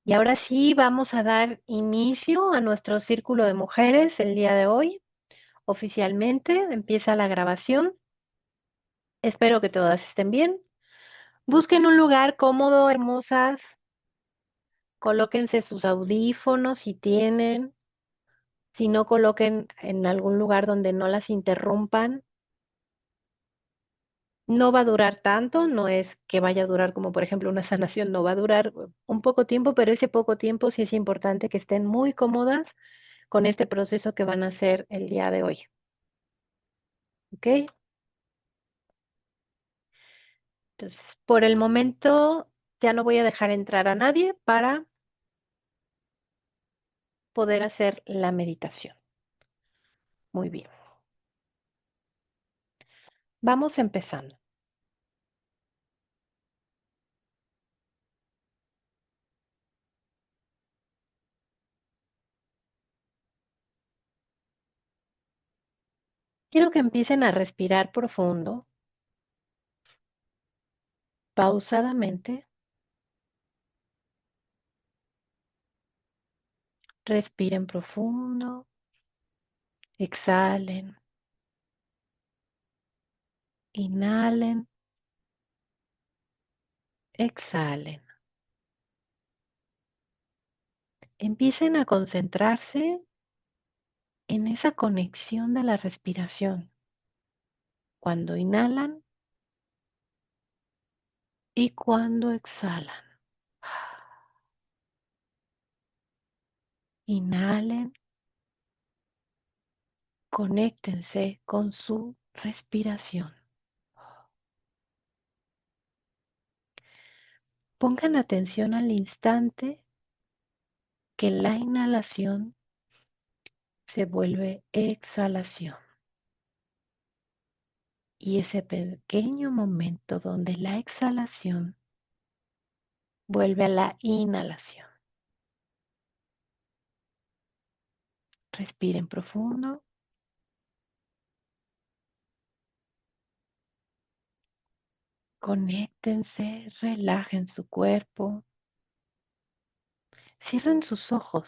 Y ahora sí vamos a dar inicio a nuestro círculo de mujeres el día de hoy. Oficialmente empieza la grabación. Espero que todas estén bien. Busquen un lugar cómodo, hermosas. Colóquense sus audífonos si tienen. Si no, coloquen en algún lugar donde no las interrumpan. No va a durar tanto, no es que vaya a durar como por ejemplo una sanación, no va a durar un poco tiempo, pero ese poco tiempo sí es importante que estén muy cómodas con este proceso que van a hacer el día de hoy. ¿Ok? Entonces, por el momento ya no voy a dejar entrar a nadie para poder hacer la meditación. Muy bien. Vamos empezando. Quiero que empiecen a respirar profundo, pausadamente. Respiren profundo, exhalen, inhalen, exhalen. Empiecen a concentrarse en esa conexión de la respiración. Cuando inhalan y cuando exhalan. Inhalen, conéctense con su respiración. Pongan atención al instante que la inhalación se vuelve exhalación. Y ese pequeño momento donde la exhalación vuelve a la inhalación. Respiren profundo. Conéctense, relajen su cuerpo. Cierren sus ojos.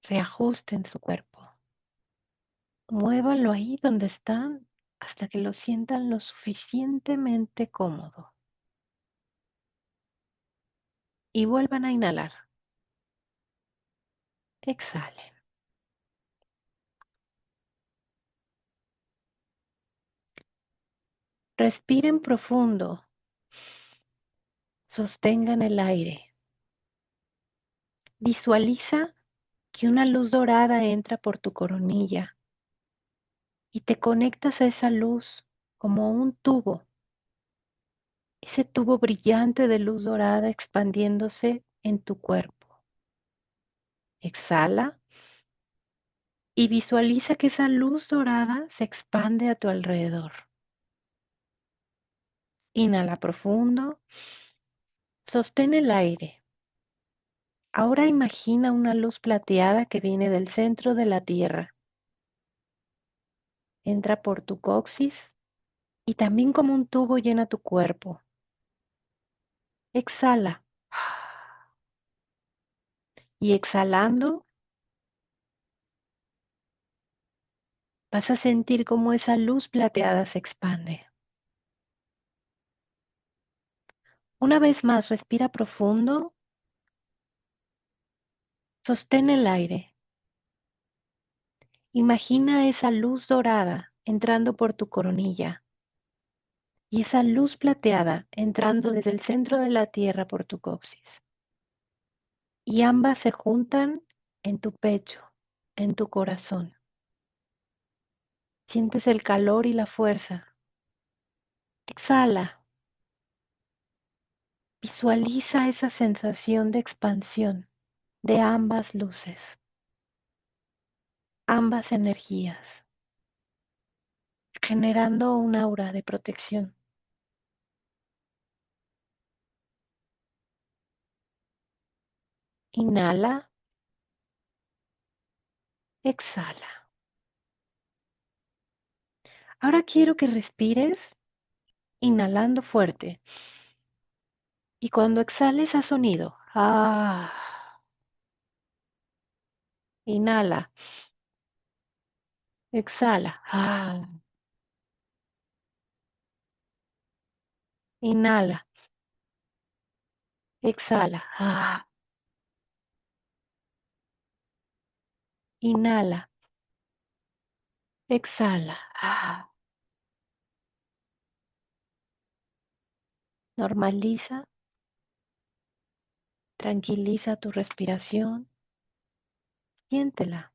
Reajusten su cuerpo. Muévanlo ahí donde están hasta que lo sientan lo suficientemente cómodo. Y vuelvan a inhalar. Exhalen. Respiren profundo. Sostengan el aire. Visualiza que una luz dorada entra por tu coronilla y te conectas a esa luz como un tubo. Ese tubo brillante de luz dorada expandiéndose en tu cuerpo. Exhala y visualiza que esa luz dorada se expande a tu alrededor. Inhala profundo, sostén el aire. Ahora imagina una luz plateada que viene del centro de la tierra. Entra por tu coxis y también como un tubo llena tu cuerpo. Exhala. Y exhalando, vas a sentir cómo esa luz plateada se expande. Una vez más, respira profundo, sostén el aire. Imagina esa luz dorada entrando por tu coronilla y esa luz plateada entrando desde el centro de la tierra por tu coxis. Y ambas se juntan en tu pecho, en tu corazón. Sientes el calor y la fuerza. Exhala. Visualiza esa sensación de expansión de ambas luces, ambas energías, generando un aura de protección. Inhala, exhala. Ahora quiero que respires inhalando fuerte Y cuando exhales a sonido, inhala, exhala, inhala, exhala, inhala, exhala, normaliza, tranquiliza tu respiración, siéntela.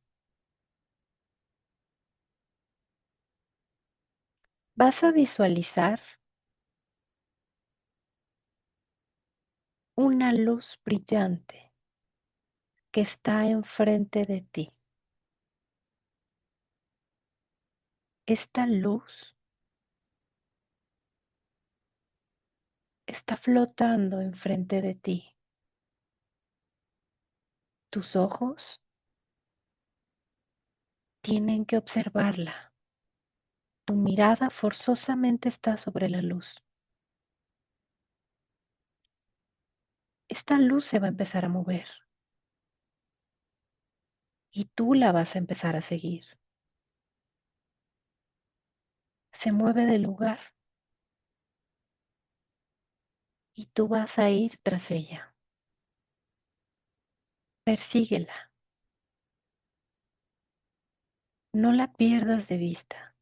Vas a visualizar una luz brillante que está enfrente de ti. Esta luz está flotando enfrente de ti. Tus ojos tienen que observarla. Tu mirada forzosamente está sobre la luz. Esta luz se va a empezar a mover y tú la vas a empezar a seguir. Se mueve del lugar y tú vas a ir tras ella. Persíguela. No la pierdas de vista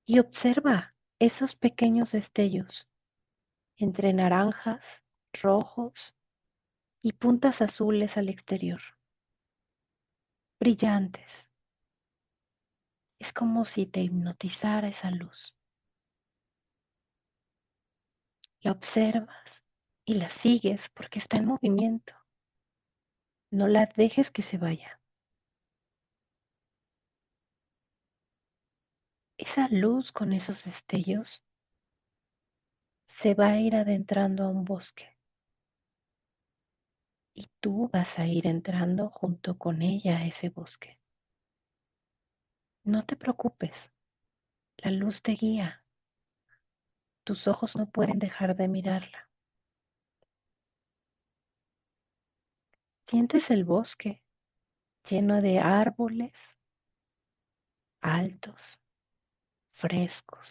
y observa esos pequeños destellos entre naranjas, rojos y puntas azules al exterior, brillantes. Es como si te hipnotizara esa luz. La observas y la sigues porque está en movimiento. No la dejes que se vaya. Esa luz con esos destellos se va a ir adentrando a un bosque y tú vas a ir entrando junto con ella a ese bosque. No te preocupes, la luz te guía. Tus ojos no pueden dejar de mirarla. Sientes el bosque lleno de árboles altos, frescos,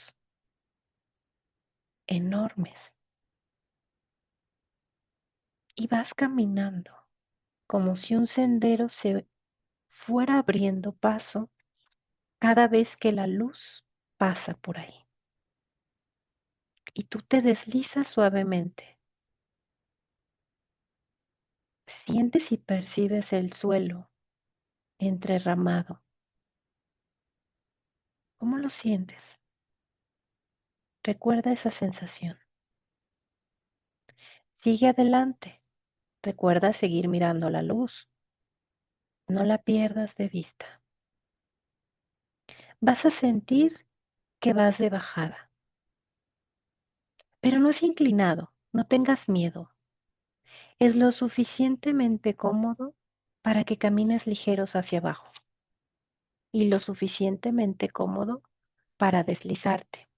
enormes. Y vas caminando como si un sendero se fuera abriendo paso cada vez que la luz pasa por ahí. Y tú te deslizas suavemente. Sientes y percibes el suelo entrerramado. ¿Cómo lo sientes? Recuerda esa sensación. Sigue adelante. Recuerda seguir mirando la luz. No la pierdas de vista. Vas a sentir que vas de bajada, pero no es inclinado. No tengas miedo. Es lo suficientemente cómodo para que camines ligeros hacia abajo y lo suficientemente cómodo para deslizarte.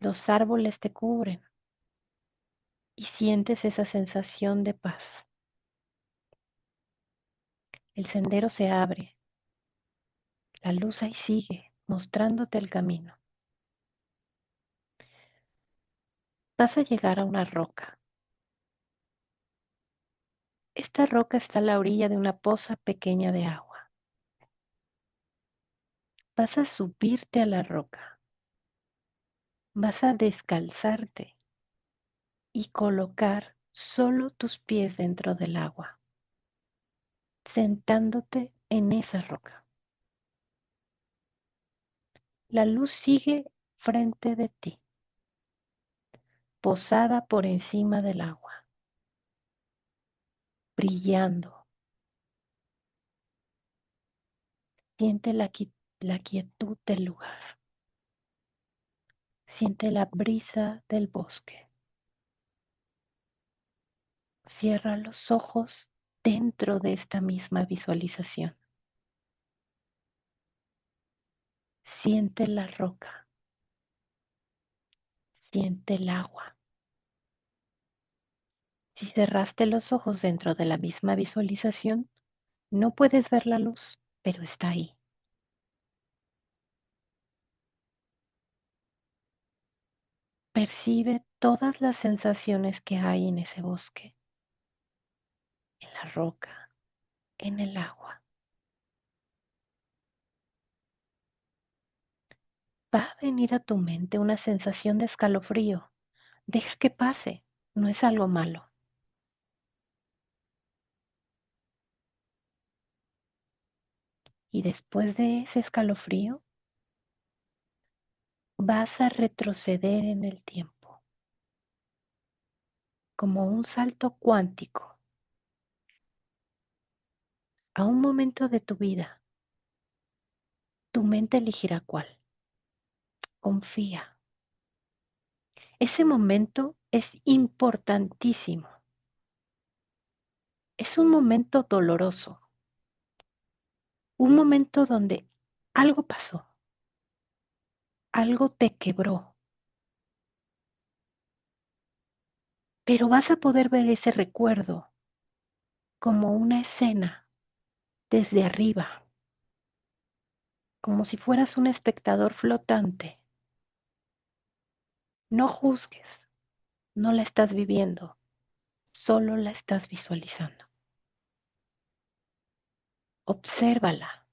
Los árboles te cubren y sientes esa sensación de paz. El sendero se abre, la luz ahí sigue, mostrándote el camino. Vas a llegar a una roca. Esta roca está a la orilla de una poza pequeña de agua. Vas a subirte a la roca. Vas a descalzarte y colocar solo tus pies dentro del agua, sentándote en esa roca. La luz sigue frente de ti, posada por encima del agua, brillando. Siente la quietud del lugar. Siente la brisa del bosque. Cierra los ojos dentro de esta misma visualización. Siente la roca, siente el agua. Si cerraste los ojos dentro de la misma visualización, no puedes ver la luz, pero está ahí. Percibe todas las sensaciones que hay en ese bosque, en la roca, en el agua. Va a venir a tu mente una sensación de escalofrío. Deja que pase, no es algo malo. Y después de ese escalofrío, vas a retroceder en el tiempo, como un salto cuántico, a un momento de tu vida. Tu mente elegirá cuál. Confía. Ese momento es importantísimo. Es un momento doloroso, un momento donde algo pasó, algo te quebró, pero vas a poder ver ese recuerdo como una escena desde arriba, como si fueras un espectador flotante. No juzgues, no la estás viviendo, solo la estás visualizando. Obsérvala.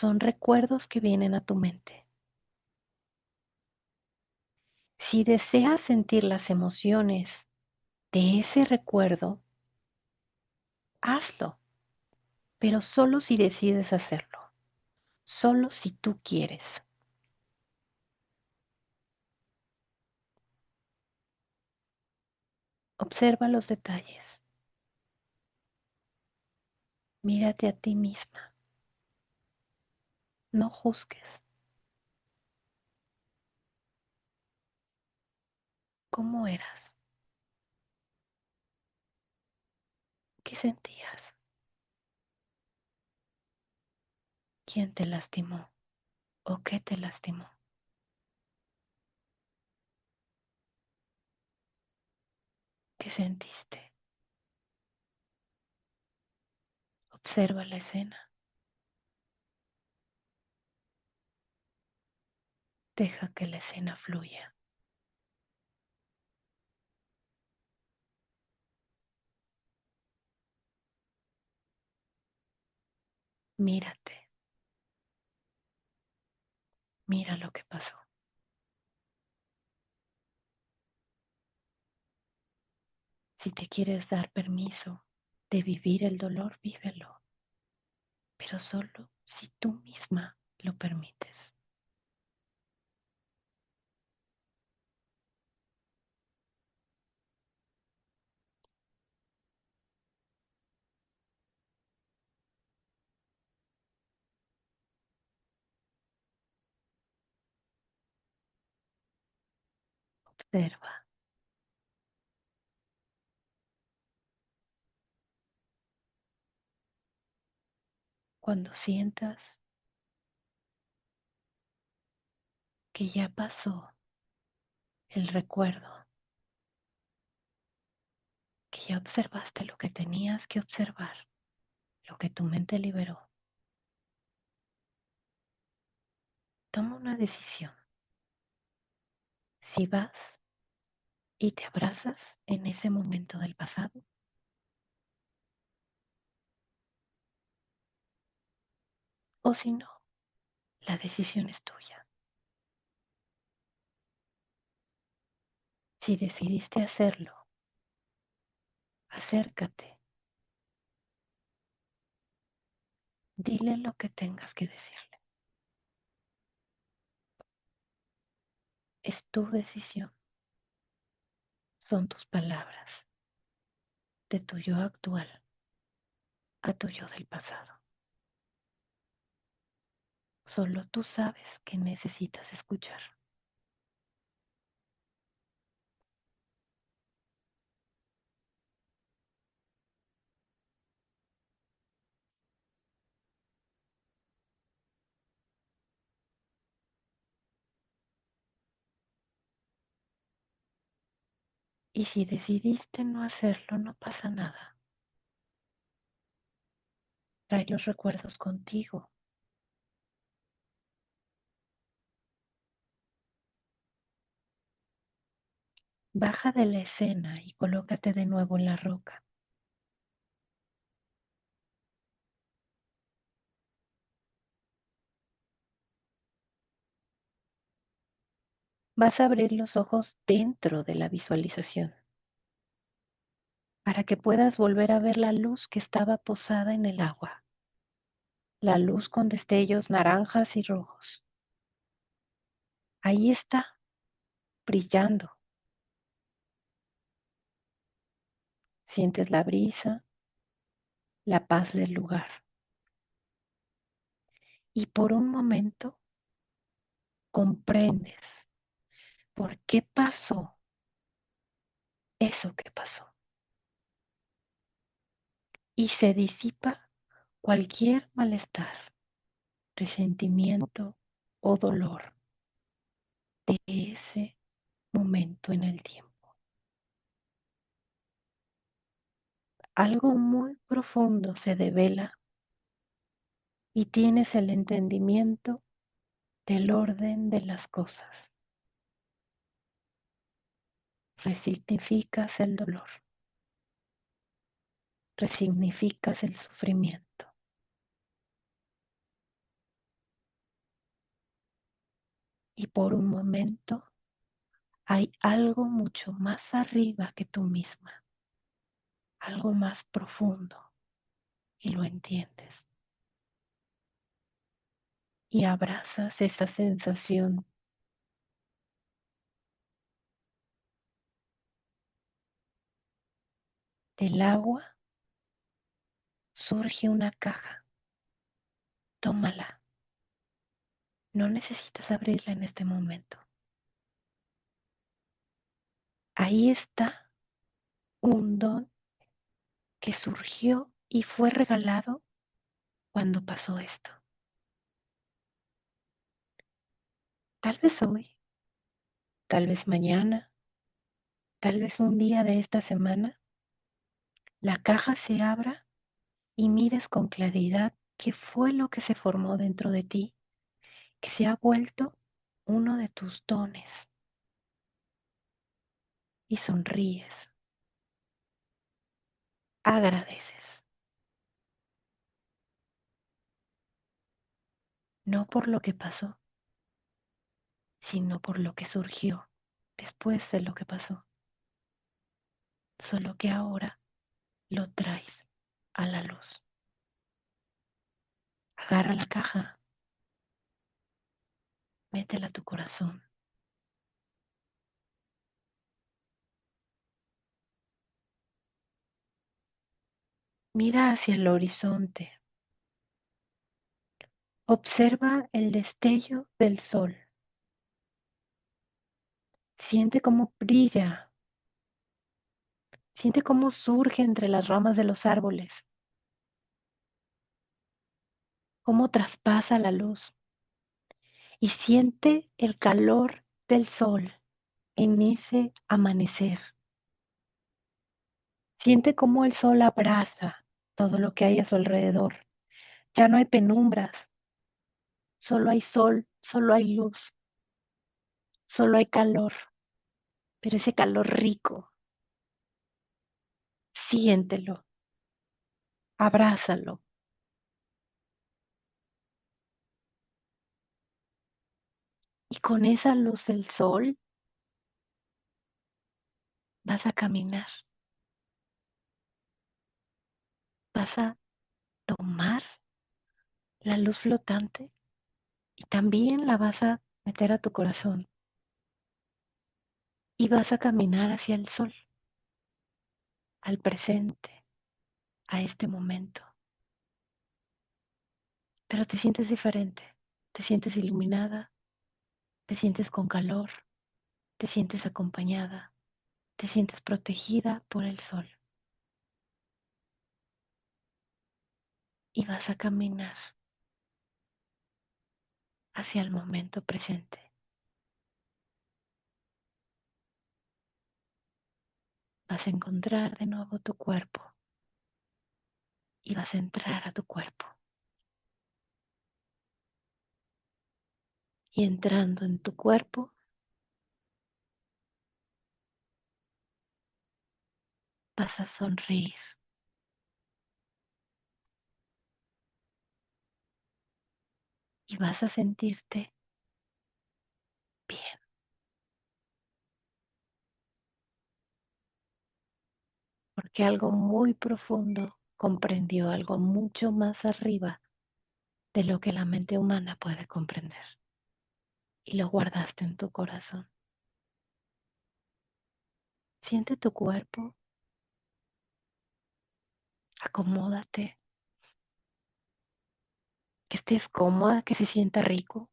Son recuerdos que vienen a tu mente. Si deseas sentir las emociones de ese recuerdo, hazlo, pero solo si decides hacerlo, solo si tú quieres. Observa los detalles. Mírate a ti misma. No juzgues. ¿Cómo eras? ¿Qué sentías? ¿Quién te lastimó? ¿O qué te lastimó? ¿Qué sentiste? Observa la escena. Deja que la escena fluya. Mírate. Mira lo que pasó. Si te quieres dar permiso de vivir el dolor, vívelo, pero solo si tú misma lo permites. Observa. Cuando sientas que ya pasó el recuerdo, que ya observaste lo que tenías que observar, lo que tu mente liberó, toma una decisión. Si vas y te abrazas en ese momento del pasado, o si no, la decisión es tuya. Si decidiste hacerlo, acércate, dile lo que tengas que decirle. Es tu decisión, son tus palabras, de tu yo actual a tu yo del pasado. Solo tú sabes que necesitas escuchar. Y si decidiste no hacerlo, no pasa nada. Trae los recuerdos contigo. Baja de la escena y colócate de nuevo en la roca. Vas a abrir los ojos dentro de la visualización para que puedas volver a ver la luz que estaba posada en el agua, la luz con destellos naranjas y rojos. Ahí está, brillando. Sientes la brisa, la paz del lugar. Y por un momento comprendes por qué pasó eso que pasó. Y se disipa cualquier malestar, resentimiento o dolor de ese momento en el tiempo. Algo muy profundo se devela y tienes el entendimiento del orden de las cosas. Resignificas el dolor, resignificas el sufrimiento. Y por un momento hay algo mucho más arriba que tú misma, algo más profundo, y lo entiendes. Y abrazas esa sensación. Del agua surge una caja. Tómala. No necesitas abrirla en este momento. Ahí está un don que surgió y fue regalado cuando pasó esto. Tal vez hoy, tal vez mañana, tal vez un día de esta semana, la caja se abra y mires con claridad qué fue lo que se formó dentro de ti, que se ha vuelto uno de tus dones, y sonríes, agradeces, no por lo que pasó, sino por lo que surgió después de lo que pasó, solo que ahora lo traes a la luz. Agarra la caja, métela a tu corazón. Mira hacia el horizonte. Observa el destello del sol. Siente cómo brilla. Siente cómo surge entre las ramas de los árboles. Cómo traspasa la luz. Y siente el calor del sol en ese amanecer. Siente cómo el sol abraza todo lo que hay a su alrededor. Ya no hay penumbras, solo hay sol, solo hay luz, solo hay calor, pero ese calor rico, siéntelo, abrázalo. Y con esa luz del sol vas a caminar, vas a tomar la luz flotante y también la vas a meter a tu corazón y vas a caminar hacia el sol, al presente, a este momento. Pero te sientes diferente, te sientes iluminada, te sientes con calor, te sientes acompañada, te sientes protegida por el sol y vas a caminar hacia el momento presente. vas a encontrar de nuevo tu cuerpo y vas a entrar a tu cuerpo. Y entrando en tu cuerpo, vas a sonreír y vas a sentirte bien, porque algo muy profundo comprendió algo mucho más arriba de lo que la mente humana puede comprender. Y lo guardaste en tu corazón. Siente tu cuerpo, acomódate, que estés cómoda, que se sienta rico.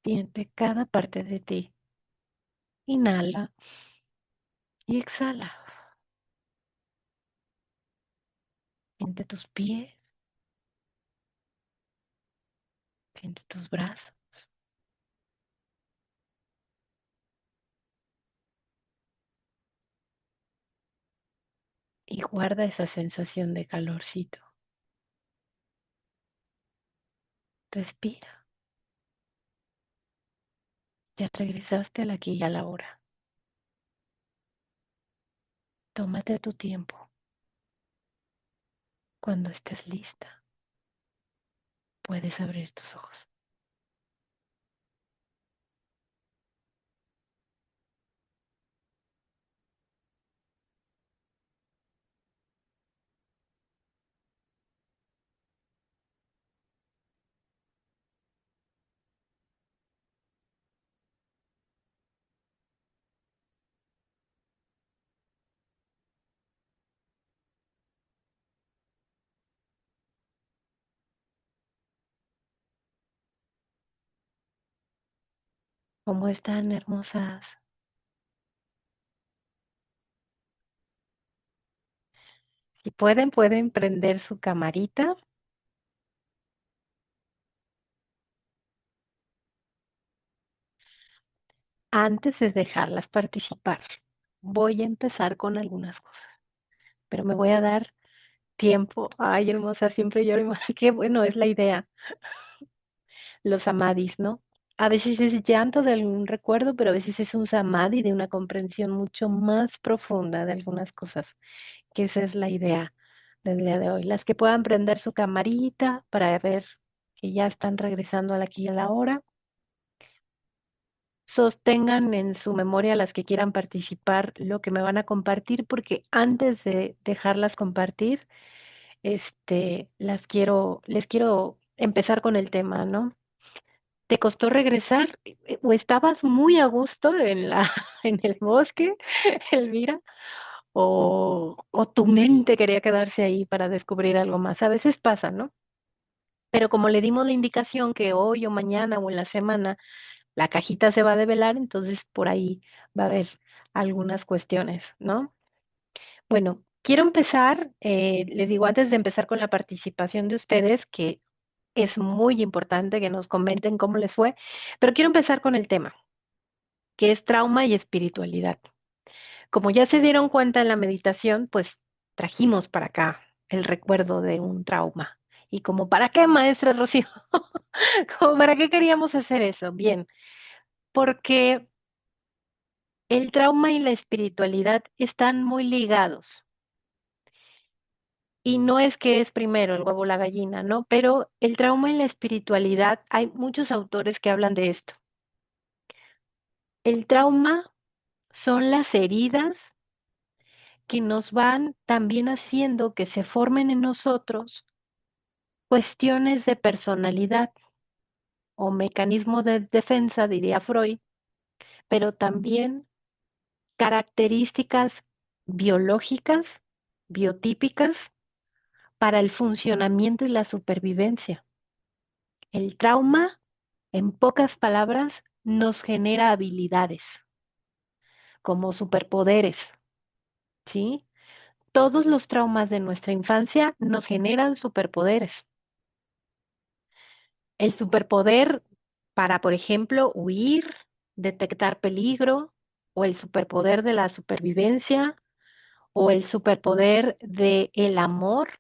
Siente cada parte de ti. Inhala y exhala. Siente tus pies, siente tus brazos y guarda esa sensación de calorcito. Respira. Ya regresaste al aquí y a la hora. Tómate tu tiempo. Cuando estés lista, puedes abrir tus ojos. ¿Cómo están, hermosas? Si pueden, pueden prender su camarita antes de dejarlas participar. Voy a empezar con algunas cosas, pero me voy a dar tiempo. Ay, hermosa, siempre lloro más. Qué bueno es la idea. Los samadhis, ¿no? A veces es llanto de algún recuerdo, pero a veces es un samadhi de una comprensión mucho más profunda de algunas cosas, que esa es la idea del día de hoy. Las que puedan prender su camarita para ver que ya están regresando a la aquí y a la hora. Sostengan en su memoria las que quieran participar lo que me van a compartir, porque antes de dejarlas compartir, les quiero empezar con el tema, ¿no? ¿Te costó regresar o estabas muy a gusto en en el bosque, Elvira? O tu mente quería quedarse ahí para descubrir algo más. A veces pasa, ¿no? Pero como le dimos la indicación que hoy o mañana o en la semana la cajita se va a develar, entonces por ahí va a haber algunas cuestiones, ¿no? Bueno, quiero empezar, les digo, antes de empezar con la participación de ustedes, que es muy importante que nos comenten cómo les fue, pero quiero empezar con el tema, que es trauma y espiritualidad. Como ya se dieron cuenta en la meditación, pues trajimos para acá el recuerdo de un trauma. Y como, ¿para qué, maestra Rocío? ¿Como para qué queríamos hacer eso? Bien, porque el trauma y la espiritualidad están muy ligados. Y no es que es primero el huevo o la gallina, ¿no? Pero el trauma y la espiritualidad, hay muchos autores que hablan de esto. El trauma son las heridas que nos van también haciendo que se formen en nosotros cuestiones de personalidad o mecanismo de defensa, diría Freud, pero también características biológicas, biotípicas, para el funcionamiento y la supervivencia. El trauma, en pocas palabras, nos genera habilidades como superpoderes, ¿sí? Todos los traumas de nuestra infancia nos generan superpoderes. El superpoder para, por ejemplo, huir, detectar peligro, o el superpoder de la supervivencia, o el superpoder de el amor,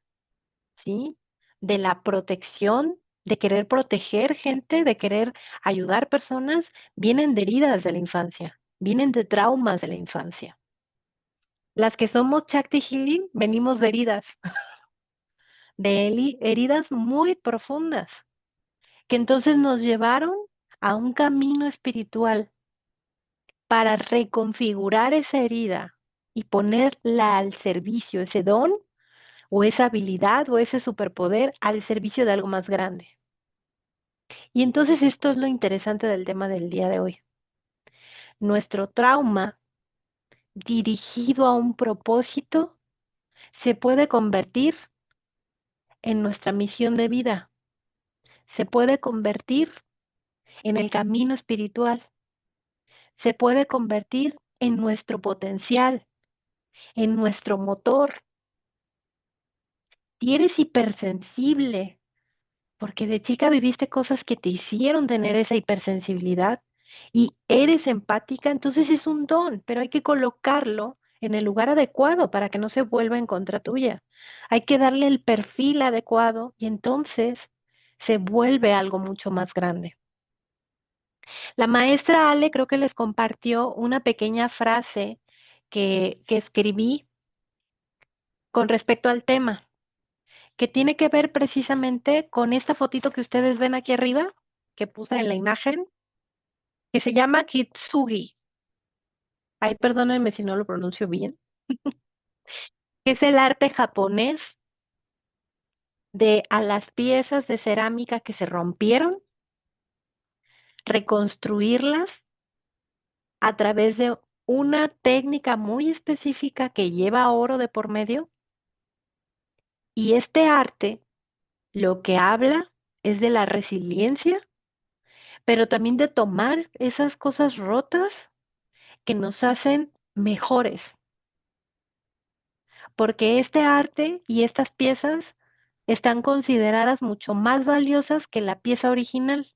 ¿sí? De la protección, de querer proteger gente, de querer ayudar personas, vienen de heridas de la infancia, vienen de traumas de la infancia. Las que somos Chakti Healing venimos de heridas, de heridas muy profundas, que entonces nos llevaron a un camino espiritual para reconfigurar esa herida y ponerla al servicio, ese don o esa habilidad o ese superpoder al servicio de algo más grande. Y entonces esto es lo interesante del tema del día de hoy. Nuestro trauma dirigido a un propósito se puede convertir en nuestra misión de vida, se puede convertir en el camino espiritual, se puede convertir en nuestro potencial, en nuestro motor. Si eres hipersensible, porque de chica viviste cosas que te hicieron tener esa hipersensibilidad y eres empática, entonces es un don, pero hay que colocarlo en el lugar adecuado para que no se vuelva en contra tuya. Hay que darle el perfil adecuado y entonces se vuelve algo mucho más grande. La maestra Ale creo que les compartió una pequeña frase que escribí con respecto al tema, que tiene que ver precisamente con esta fotito que ustedes ven aquí arriba, que puse en la imagen, que se llama Kitsugi. Ay, perdónenme si no lo pronuncio bien. Es el arte japonés de a las piezas de cerámica que se rompieron, reconstruirlas a través de una técnica muy específica que lleva oro de por medio. Y este arte lo que habla es de la resiliencia, pero también de tomar esas cosas rotas que nos hacen mejores, porque este arte y estas piezas están consideradas mucho más valiosas que la pieza original,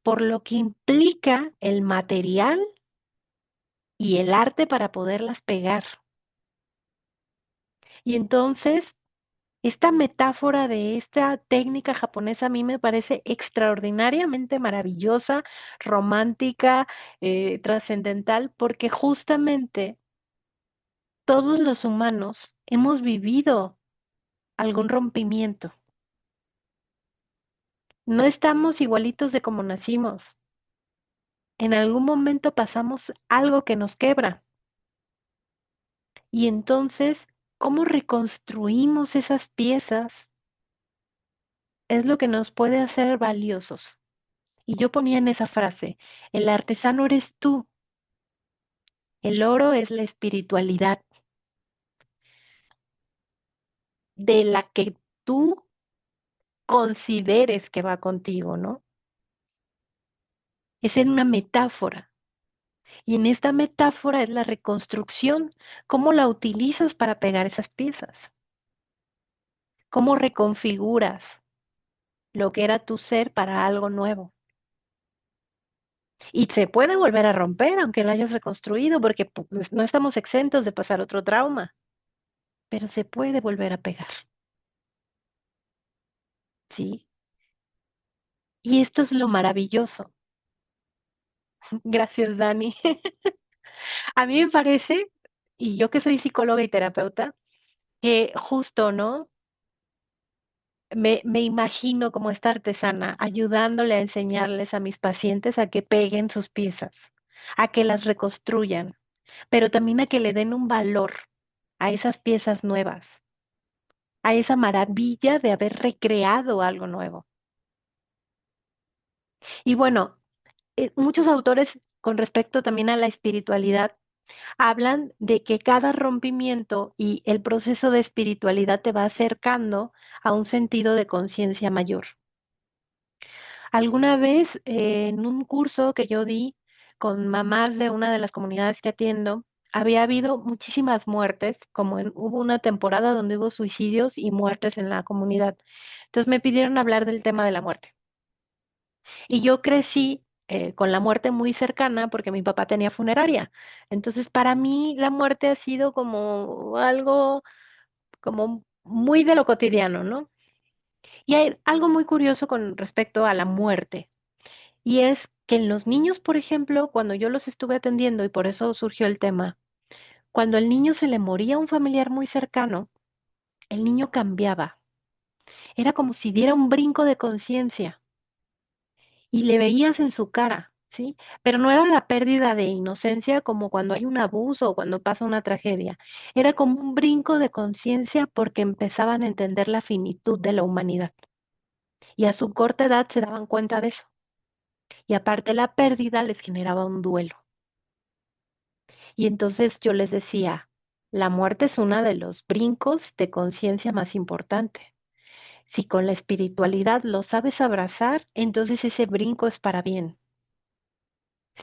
por lo que implica el material y el arte para poderlas pegar. Y entonces, esta metáfora de esta técnica japonesa a mí me parece extraordinariamente maravillosa, romántica, trascendental, porque justamente todos los humanos hemos vivido algún rompimiento. No estamos igualitos de como nacimos. En algún momento pasamos algo que nos quebra. Y entonces, ¿cómo reconstruimos esas piezas? Es lo que nos puede hacer valiosos. Y yo ponía en esa frase, el artesano eres tú, el oro es la espiritualidad de la que tú consideres que va contigo, ¿no? Es en una metáfora. Y en esta metáfora es la reconstrucción, cómo la utilizas para pegar esas piezas, cómo reconfiguras lo que era tu ser para algo nuevo. Y se puede volver a romper aunque lo hayas reconstruido, porque pues, no estamos exentos de pasar otro trauma, pero se puede volver a pegar, ¿sí? Y esto es lo maravilloso. Gracias, Dani. A mí me parece, y yo que soy psicóloga y terapeuta, que justo, ¿no? Me imagino como esta artesana ayudándole a enseñarles a mis pacientes a que peguen sus piezas, a que las reconstruyan, pero también a que le den un valor a esas piezas nuevas, a esa maravilla de haber recreado algo nuevo. Y bueno, muchos autores con respecto también a la espiritualidad hablan de que cada rompimiento y el proceso de espiritualidad te va acercando a un sentido de conciencia mayor. Alguna vez en un curso que yo di con mamás de una de las comunidades que atiendo, había habido muchísimas muertes, como hubo una temporada donde hubo suicidios y muertes en la comunidad. Entonces me pidieron hablar del tema de la muerte. Y yo crecí con la muerte muy cercana porque mi papá tenía funeraria. Entonces, para mí la muerte ha sido como algo como muy de lo cotidiano, ¿no? Y hay algo muy curioso con respecto a la muerte, y es que en los niños, por ejemplo, cuando yo los estuve atendiendo, y por eso surgió el tema, cuando al niño se le moría un familiar muy cercano, el niño cambiaba. Era como si diera un brinco de conciencia y le veías en su cara, ¿sí? Pero no era la pérdida de inocencia como cuando hay un abuso o cuando pasa una tragedia. Era como un brinco de conciencia porque empezaban a entender la finitud de la humanidad. Y a su corta edad se daban cuenta de eso. Y aparte la pérdida les generaba un duelo. Y entonces yo les decía, la muerte es uno de los brincos de conciencia más importante. Si con la espiritualidad lo sabes abrazar, entonces ese brinco es para bien.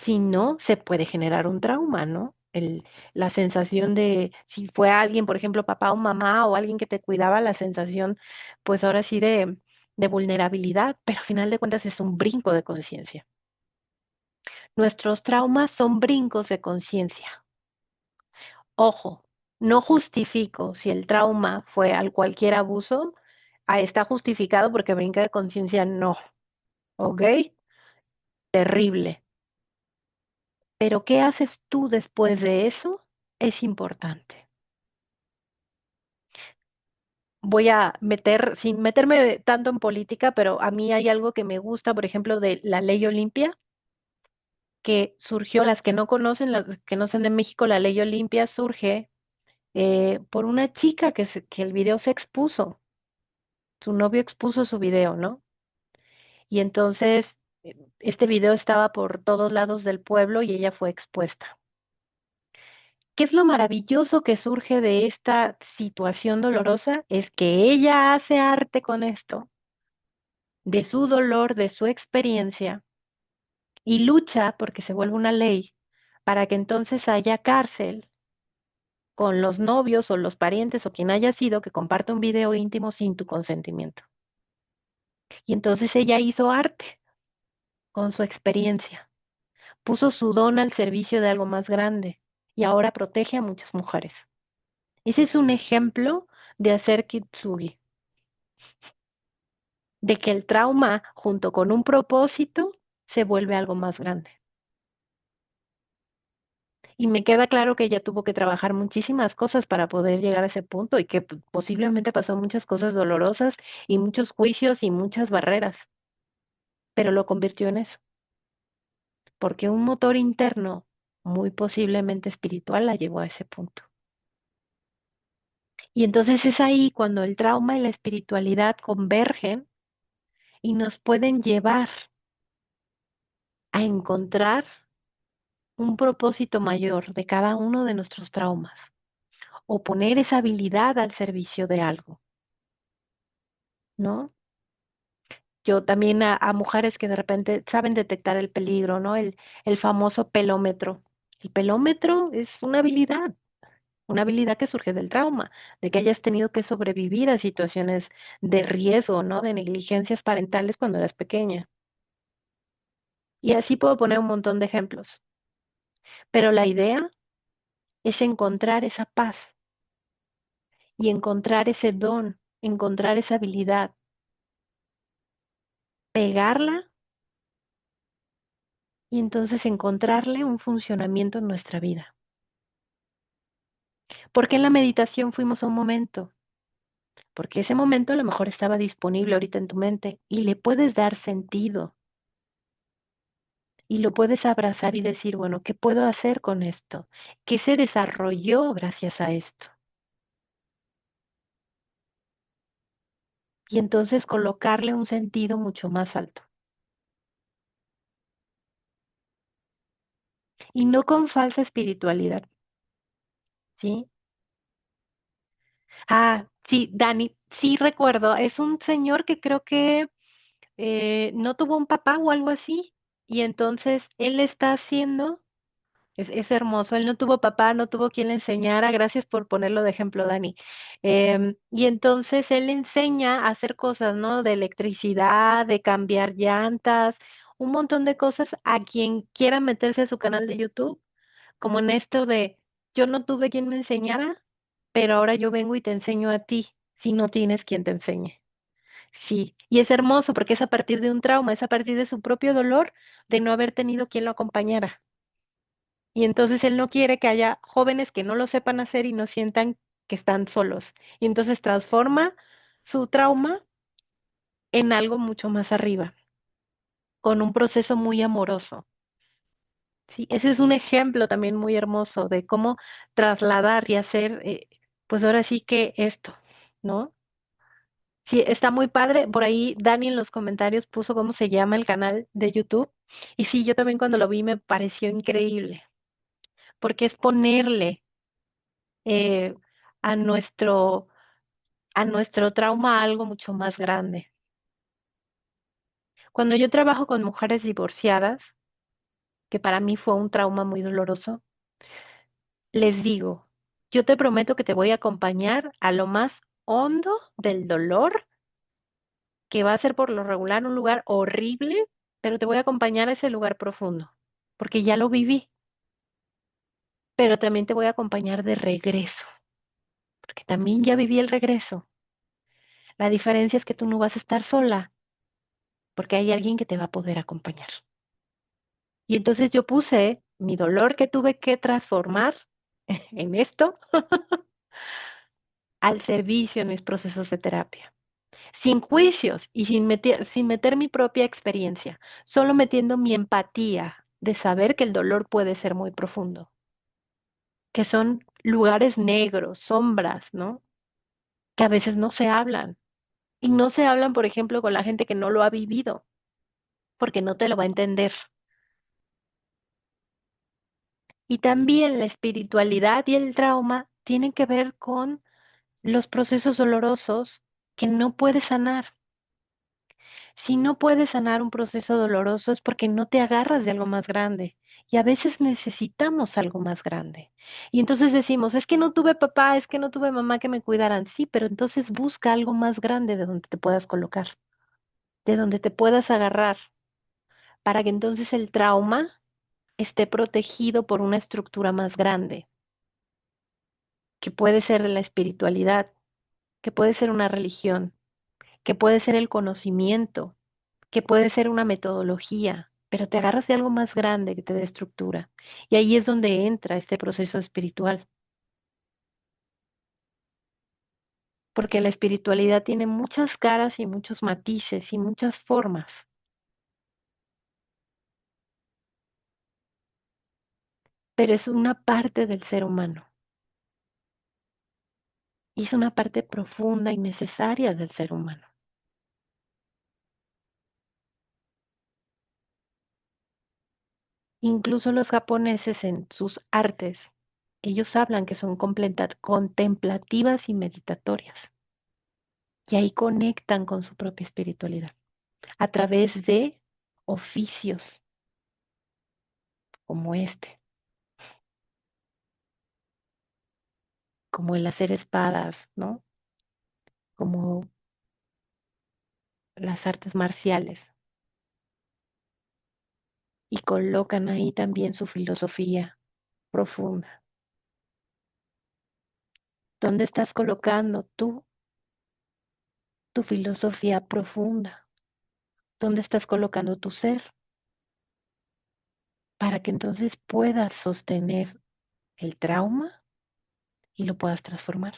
Si no, se puede generar un trauma, ¿no? La sensación de, si fue alguien, por ejemplo, papá o mamá o alguien que te cuidaba, la sensación, pues ahora sí de vulnerabilidad, pero al final de cuentas es un brinco de conciencia. Nuestros traumas son brincos de conciencia. Ojo, no justifico si el trauma fue al cualquier abuso, está justificado porque brinca de conciencia, no, ¿ok? Terrible. Pero ¿qué haces tú después de eso? Es importante. Voy a meter, sin meterme tanto en política, pero a mí hay algo que me gusta, por ejemplo, de la ley Olimpia, que surgió, las que no conocen, las que no son de México, la ley Olimpia surge por una chica que el video se expuso, su novio expuso su video, ¿no? Y entonces este video estaba por todos lados del pueblo y ella fue expuesta. ¿Qué es lo maravilloso que surge de esta situación dolorosa? Es que ella hace arte con esto, de su dolor, de su experiencia, y lucha porque se vuelve una ley para que entonces haya cárcel con los novios o los parientes o quien haya sido que comparte un video íntimo sin tu consentimiento. Y entonces ella hizo arte con su experiencia, puso su don al servicio de algo más grande y ahora protege a muchas mujeres. Ese es un ejemplo de hacer kintsugi, de que el trauma junto con un propósito se vuelve algo más grande. Y me queda claro que ella tuvo que trabajar muchísimas cosas para poder llegar a ese punto y que posiblemente pasó muchas cosas dolorosas y muchos juicios y muchas barreras, pero lo convirtió en eso, porque un motor interno muy posiblemente espiritual la llevó a ese punto. Y entonces es ahí cuando el trauma y la espiritualidad convergen y nos pueden llevar a encontrar un propósito mayor de cada uno de nuestros traumas o poner esa habilidad al servicio de algo, ¿no? Yo también a mujeres que de repente saben detectar el peligro, ¿no? El famoso pelómetro. El pelómetro es una habilidad que surge del trauma, de que hayas tenido que sobrevivir a situaciones de riesgo, ¿no? De negligencias parentales cuando eras pequeña. Y así puedo poner un montón de ejemplos. Pero la idea es encontrar esa paz y encontrar ese don, encontrar esa habilidad, pegarla y entonces encontrarle un funcionamiento en nuestra vida. Porque en la meditación fuimos a un momento, porque ese momento a lo mejor estaba disponible ahorita en tu mente y le puedes dar sentido y lo puedes abrazar y decir, bueno, ¿qué puedo hacer con esto? ¿Qué se desarrolló gracias a esto? Y entonces colocarle un sentido mucho más alto. Y no con falsa espiritualidad, ¿sí? Ah, sí, Dani, sí recuerdo, es un señor que creo que no tuvo un papá o algo así, y entonces él está haciendo, es hermoso, él no tuvo papá, no tuvo quien le enseñara, gracias por ponerlo de ejemplo, Dani. Y entonces él enseña a hacer cosas, ¿no? De electricidad, de cambiar llantas, un montón de cosas a quien quiera meterse a su canal de YouTube, como en esto de yo no tuve quien me enseñara, pero ahora yo vengo y te enseño a ti, si no tienes quien te enseñe. Sí, y es hermoso porque es a partir de un trauma, es a partir de su propio dolor de no haber tenido quien lo acompañara. Y entonces él no quiere que haya jóvenes que no lo sepan hacer y no sientan que están solos. Y entonces transforma su trauma en algo mucho más arriba, con un proceso muy amoroso. Sí, ese es un ejemplo también muy hermoso de cómo trasladar y hacer, pues ahora sí que esto, ¿no? Sí, está muy padre. Por ahí Dani en los comentarios puso cómo se llama el canal de YouTube. Y sí, yo también cuando lo vi me pareció increíble, porque es ponerle eh, a nuestro trauma algo mucho más grande. Cuando yo trabajo con mujeres divorciadas, que para mí fue un trauma muy doloroso, les digo, yo te prometo que te voy a acompañar a lo más hondo del dolor, que va a ser por lo regular un lugar horrible, pero te voy a acompañar a ese lugar profundo, porque ya lo viví, pero también te voy a acompañar de regreso, porque también ya viví el regreso. La diferencia es que tú no vas a estar sola, porque hay alguien que te va a poder acompañar. Y entonces yo puse mi dolor que tuve que transformar en esto al servicio en mis procesos de terapia, sin juicios y sin meter mi propia experiencia, solo metiendo mi empatía de saber que el dolor puede ser muy profundo, que son lugares negros, sombras, ¿no? Que a veces no se hablan. Y no se hablan, por ejemplo, con la gente que no lo ha vivido, porque no te lo va a entender. Y también la espiritualidad y el trauma tienen que ver con los procesos dolorosos que no puedes sanar. Si no puedes sanar un proceso doloroso es porque no te agarras de algo más grande. Y a veces necesitamos algo más grande. Y entonces decimos, es que no tuve papá, es que no tuve mamá que me cuidaran. Sí, pero entonces busca algo más grande de donde te puedas colocar, de donde te puedas agarrar, para que entonces el trauma esté protegido por una estructura más grande, que puede ser la espiritualidad, que puede ser una religión, que puede ser el conocimiento, que puede ser una metodología, pero te agarras de algo más grande que te dé estructura. Y ahí es donde entra este proceso espiritual, porque la espiritualidad tiene muchas caras y muchos matices y muchas formas, pero es una parte del ser humano y es una parte profunda y necesaria del ser humano. Incluso los japoneses en sus artes, ellos hablan que son contemplativas y meditatorias. Y ahí conectan con su propia espiritualidad a través de oficios como este, como el hacer espadas, ¿no? Como las artes marciales. Y colocan ahí también su filosofía profunda. ¿Dónde estás colocando tú tu filosofía profunda? ¿Dónde estás colocando tu ser? Para que entonces puedas sostener el trauma y lo puedas transformar.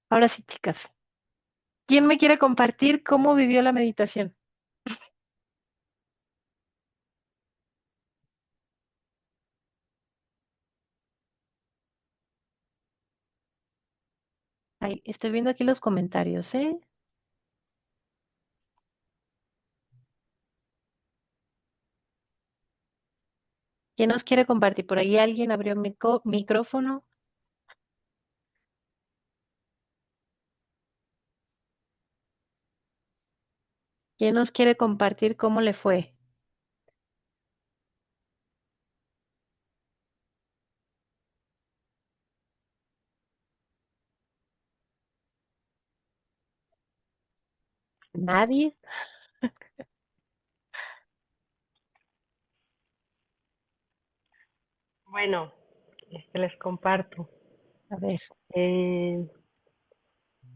Ahora sí, chicas, ¿quién me quiere compartir cómo vivió la meditación? Ay, estoy viendo aquí los comentarios, ¿eh? ¿Quién nos quiere compartir? Por ahí alguien abrió micrófono. ¿Quién nos quiere compartir cómo le fue? nadie. Bueno, les comparto. A ver, Eh,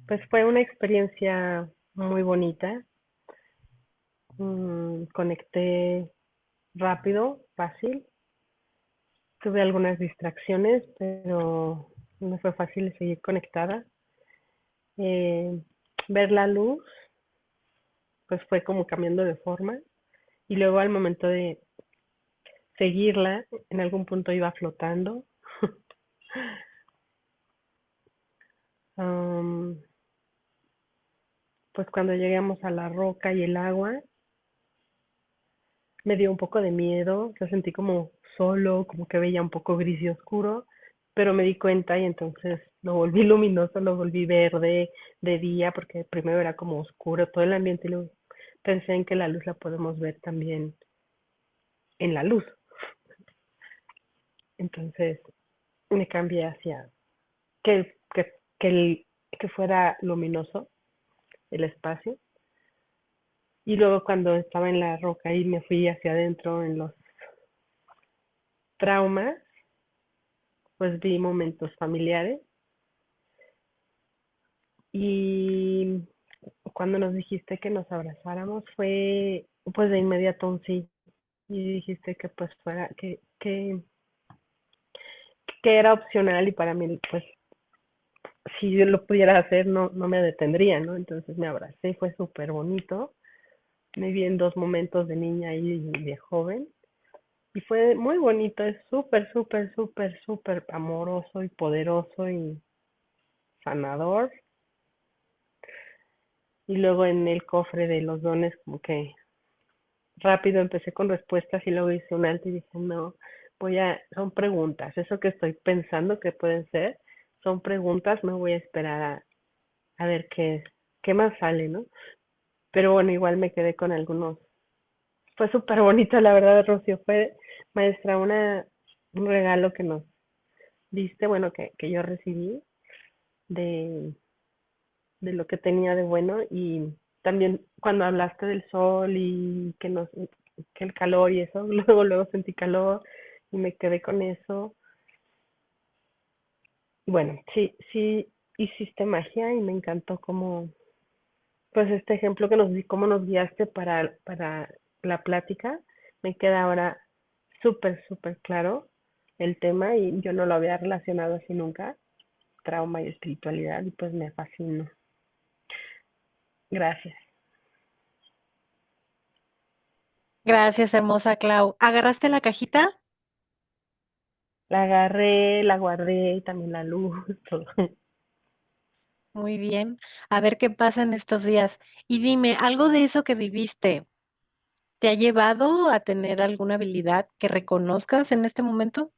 pues fue una experiencia muy bonita. Conecté rápido, fácil. Tuve algunas distracciones, pero no fue fácil seguir conectada. Eh, Ver la luz, pues fue como cambiando de forma. Y luego al momento de seguirla, en algún punto iba flotando. Am, pues cuando llegamos a la roca y el agua, me dio un poco de miedo, lo sentí como solo, como que veía un poco gris y oscuro, pero me di cuenta y entonces lo volví luminoso, lo volví verde de día, porque primero era como oscuro todo el ambiente y luego pensé en que la luz la podemos ver también en la luz. Entonces me cambié hacia que fuera luminoso el espacio. Y luego cuando estaba en la roca y me fui hacia adentro en los traumas, pues vi momentos familiares. Y cuando nos dijiste que nos abrazáramos fue pues de inmediato un sí. Y dijiste que pues fuera, que era opcional y para mí pues si yo lo pudiera hacer no me detendría, ¿no? Entonces me abracé, fue súper bonito. Me vi en dos momentos de niña y de joven. Y fue muy bonito, es súper, súper, súper, súper amoroso y poderoso y sanador. Y luego en el cofre de los dones como que rápido empecé con respuestas y luego hice un alto y dije, no, son preguntas, eso que estoy pensando que pueden ser, son preguntas, me voy a esperar a ver qué más sale, ¿no? Pero bueno, igual me quedé con algunos. Fue súper bonito, la verdad, Rocío, fue maestra, un regalo que nos diste, bueno, que yo recibí de, de lo que tenía de bueno y también cuando hablaste del sol y que el calor y eso, luego sentí calor y me quedé con eso. Y bueno, sí hiciste magia y me encantó como, pues este ejemplo que nos di, cómo nos guiaste para la plática, me queda ahora súper, súper claro el tema y yo no lo había relacionado así nunca, trauma y espiritualidad y pues me fascinó. Gracias. gracias, hermosa Clau. ¿Agarraste la cajita? La agarré, la guardé y también la luz, todo. Muy bien. A ver qué pasa en estos días. Y dime, ¿algo de eso que viviste te ha llevado a tener alguna habilidad que reconozcas en este momento?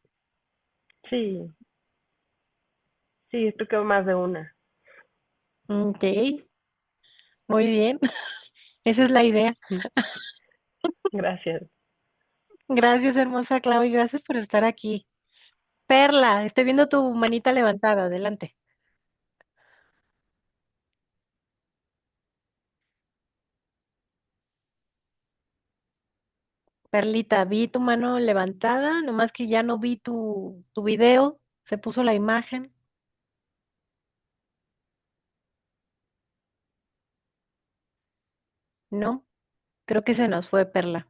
Sí, sí, esto quedó más de una. Ok, muy bien. Esa es la idea. Gracias. Gracias, hermosa Clau, y gracias por estar aquí. Perla, estoy viendo tu manita levantada. Adelante. Perlita, vi tu mano levantada, nomás que ya no vi tu video. Se puso la imagen. No, creo que se nos fue Perla.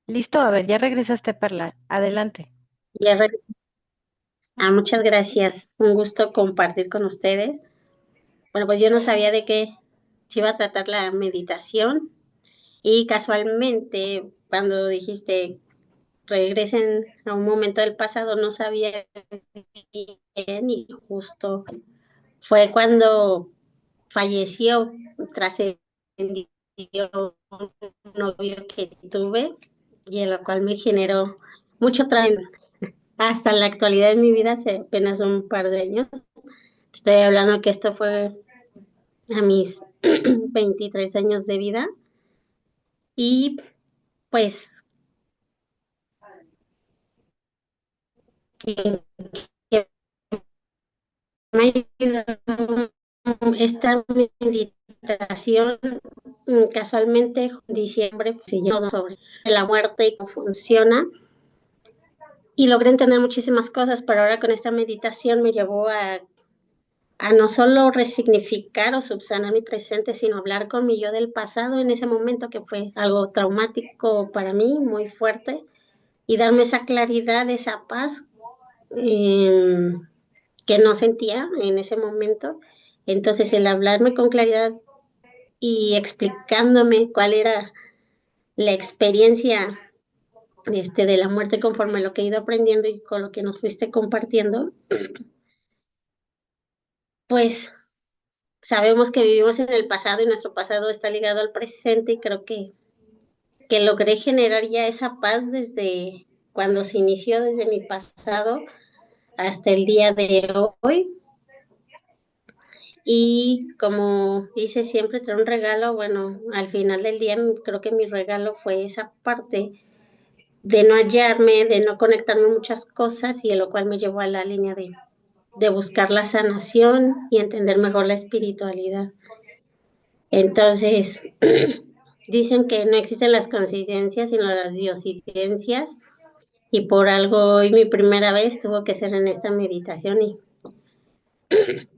Listo, a ver, ya regresaste, Perla. Adelante. Ya re- muchas gracias. Un gusto compartir con ustedes. Bueno, pues yo no sabía de qué se iba a tratar la meditación y casualmente cuando dijiste regresen a un momento del pasado no sabía bien y justo fue cuando falleció, trascendió un novio que tuve y en lo cual me generó mucho trauma. Hasta la actualidad de mi vida, hace apenas un par de años, estoy hablando que esto fue a mis 23 años de vida y pues que, que me ha ayudado esta meditación meditación, casualmente en diciembre pues, se llenó sobre la muerte y cómo funciona y logré entender muchísimas cosas, pero ahora con esta meditación me llevó a no solo resignificar o subsanar mi presente, sino hablar con mi yo del pasado en ese momento que fue algo traumático para mí, muy fuerte, y darme esa claridad, esa paz eh, que no sentía en ese momento. Entonces el hablarme con claridad y explicándome cuál era la experiencia de la muerte conforme lo que he ido aprendiendo y con lo que nos fuiste compartiendo, pues sabemos que vivimos en el pasado y nuestro pasado está ligado al presente y creo que logré generar ya esa paz desde cuando se inició, desde mi pasado hasta el día de hoy. Y como hice siempre, trae un regalo, bueno, al final del día creo que mi regalo fue esa parte de no hallarme, de no conectarme muchas cosas y en lo cual me llevó a la línea de buscar la sanación y entender mejor la espiritualidad. Entonces, dicen que no existen las coincidencias, sino las diosidencias, y por algo hoy mi primera vez tuvo que ser en esta meditación. Y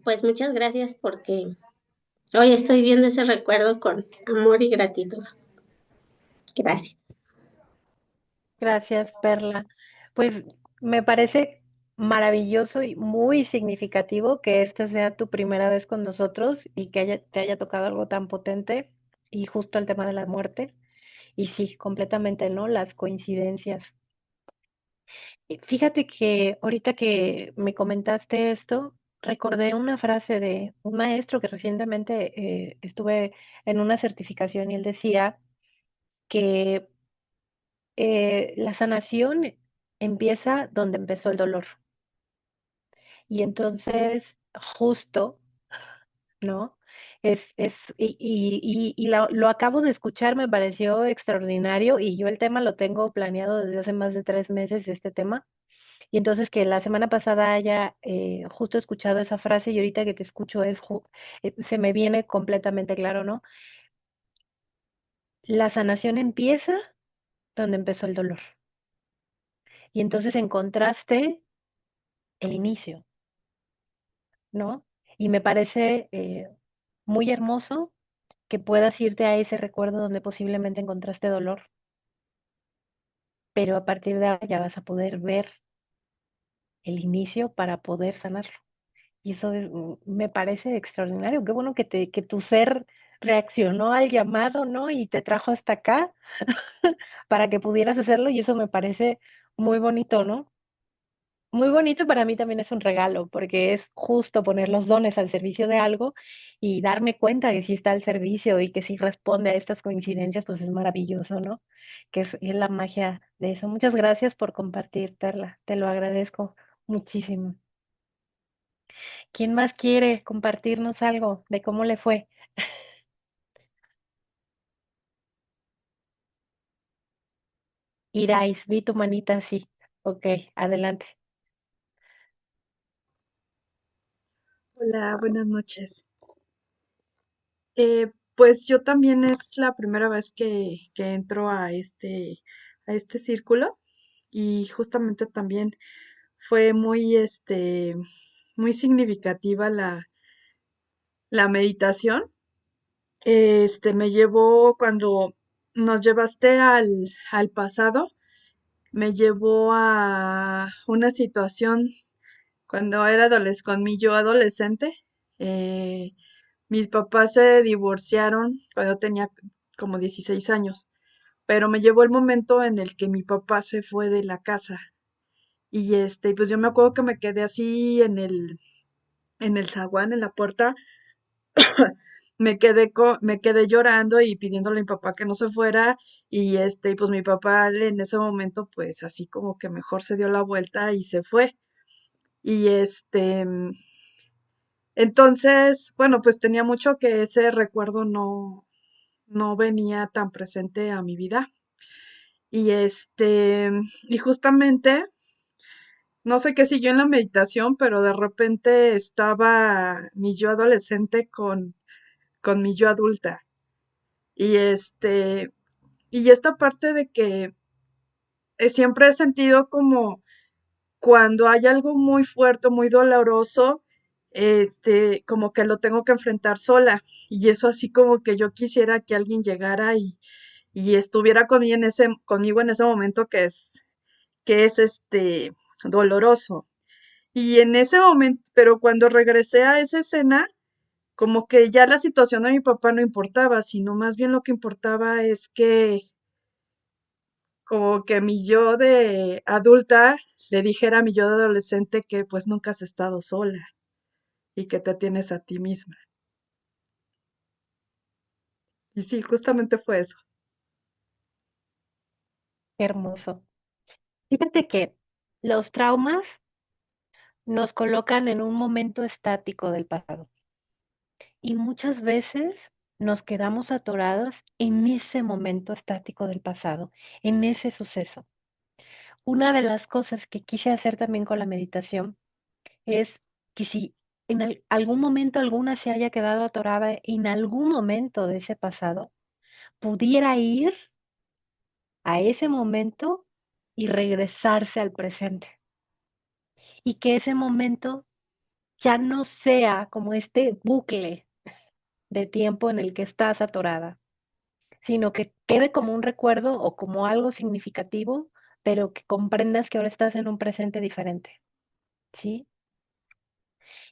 pues muchas gracias porque hoy estoy viendo ese recuerdo con amor y gratitud. Gracias. Gracias, Perla. Pues me parece maravilloso y muy significativo que esta sea tu primera vez con nosotros y que te haya tocado algo tan potente y justo el tema de la muerte. Y sí, completamente, ¿no? Las coincidencias. Y fíjate que ahorita que me comentaste esto, recordé una frase de un maestro que recientemente estuve en una certificación y él decía que la sanación empieza donde empezó el dolor. Y entonces, justo, ¿no? Lo acabo de escuchar, me pareció extraordinario y yo el tema lo tengo planeado desde hace más de 3 meses, este tema. Y entonces que la semana pasada haya justo escuchado esa frase y ahorita que te escucho se me viene completamente claro, ¿no? La sanación empieza donde empezó el dolor. Y entonces encontraste el inicio, ¿no? Y me parece muy hermoso que puedas irte a ese recuerdo donde posiblemente encontraste dolor, pero a partir de ahora ya vas a poder ver el inicio para poder sanarlo. Y eso me parece extraordinario. Qué bueno que tu ser reaccionó al llamado, ¿no? Y te trajo hasta acá para que pudieras hacerlo y eso me parece muy bonito, ¿no? Muy bonito, para mí también es un regalo, porque es justo poner los dones al servicio de algo y darme cuenta que sí está al servicio y que sí responde a estas coincidencias, pues es maravilloso, ¿no? Que es la magia de eso. Muchas gracias por compartir, Perla, te lo agradezco muchísimo. ¿Quién más quiere compartirnos algo de cómo le fue? Irais, vi tu manita así. Ok, adelante. Hola, buenas noches. Pues yo también es la primera vez que entro a este círculo y justamente también fue muy, muy significativa la meditación. Me llevó cuando nos llevaste al pasado, me llevó a una situación cuando era con mi yo adolescente. eh, Mis papás se divorciaron cuando tenía como 16 años, pero me llevó el momento en el que mi papá se fue de la casa. Y pues yo me acuerdo que me quedé así en el zaguán, en la puerta, me quedé llorando y pidiéndole a mi papá que no se fuera. Y pues mi papá en ese momento, pues así como que mejor se dio la vuelta y se fue. Y entonces, bueno, pues tenía mucho que ese recuerdo no venía tan presente a mi vida. Y y justamente, no sé qué siguió en la meditación, pero de repente estaba mi yo adolescente con mi yo adulta. Y y esta parte de que siempre he sentido como cuando hay algo muy fuerte, muy doloroso, como que lo tengo que enfrentar sola. Y eso así como que yo quisiera que alguien llegara y estuviera conmigo en ese momento que es doloroso. Y en ese momento, pero cuando regresé a esa escena, como que ya la situación de mi papá no importaba, sino más bien lo que importaba es que como que mi yo de adulta le dijera a mi yo de adolescente que pues nunca has estado sola y que te tienes a ti misma. Y sí, justamente fue eso. Qué hermoso. Fíjate que los traumas nos colocan en un momento estático del pasado y muchas veces nos quedamos atoradas en ese momento estático del pasado, en ese suceso. Una de las cosas que quise hacer también con la meditación es que si en algún momento alguna se haya quedado atorada en algún momento de ese pasado, pudiera ir a ese momento y regresarse al presente. Y que ese momento ya no sea como este bucle de tiempo en el que estás atorada, sino que quede como un recuerdo o como algo significativo, pero que comprendas que ahora estás en un presente diferente, ¿sí?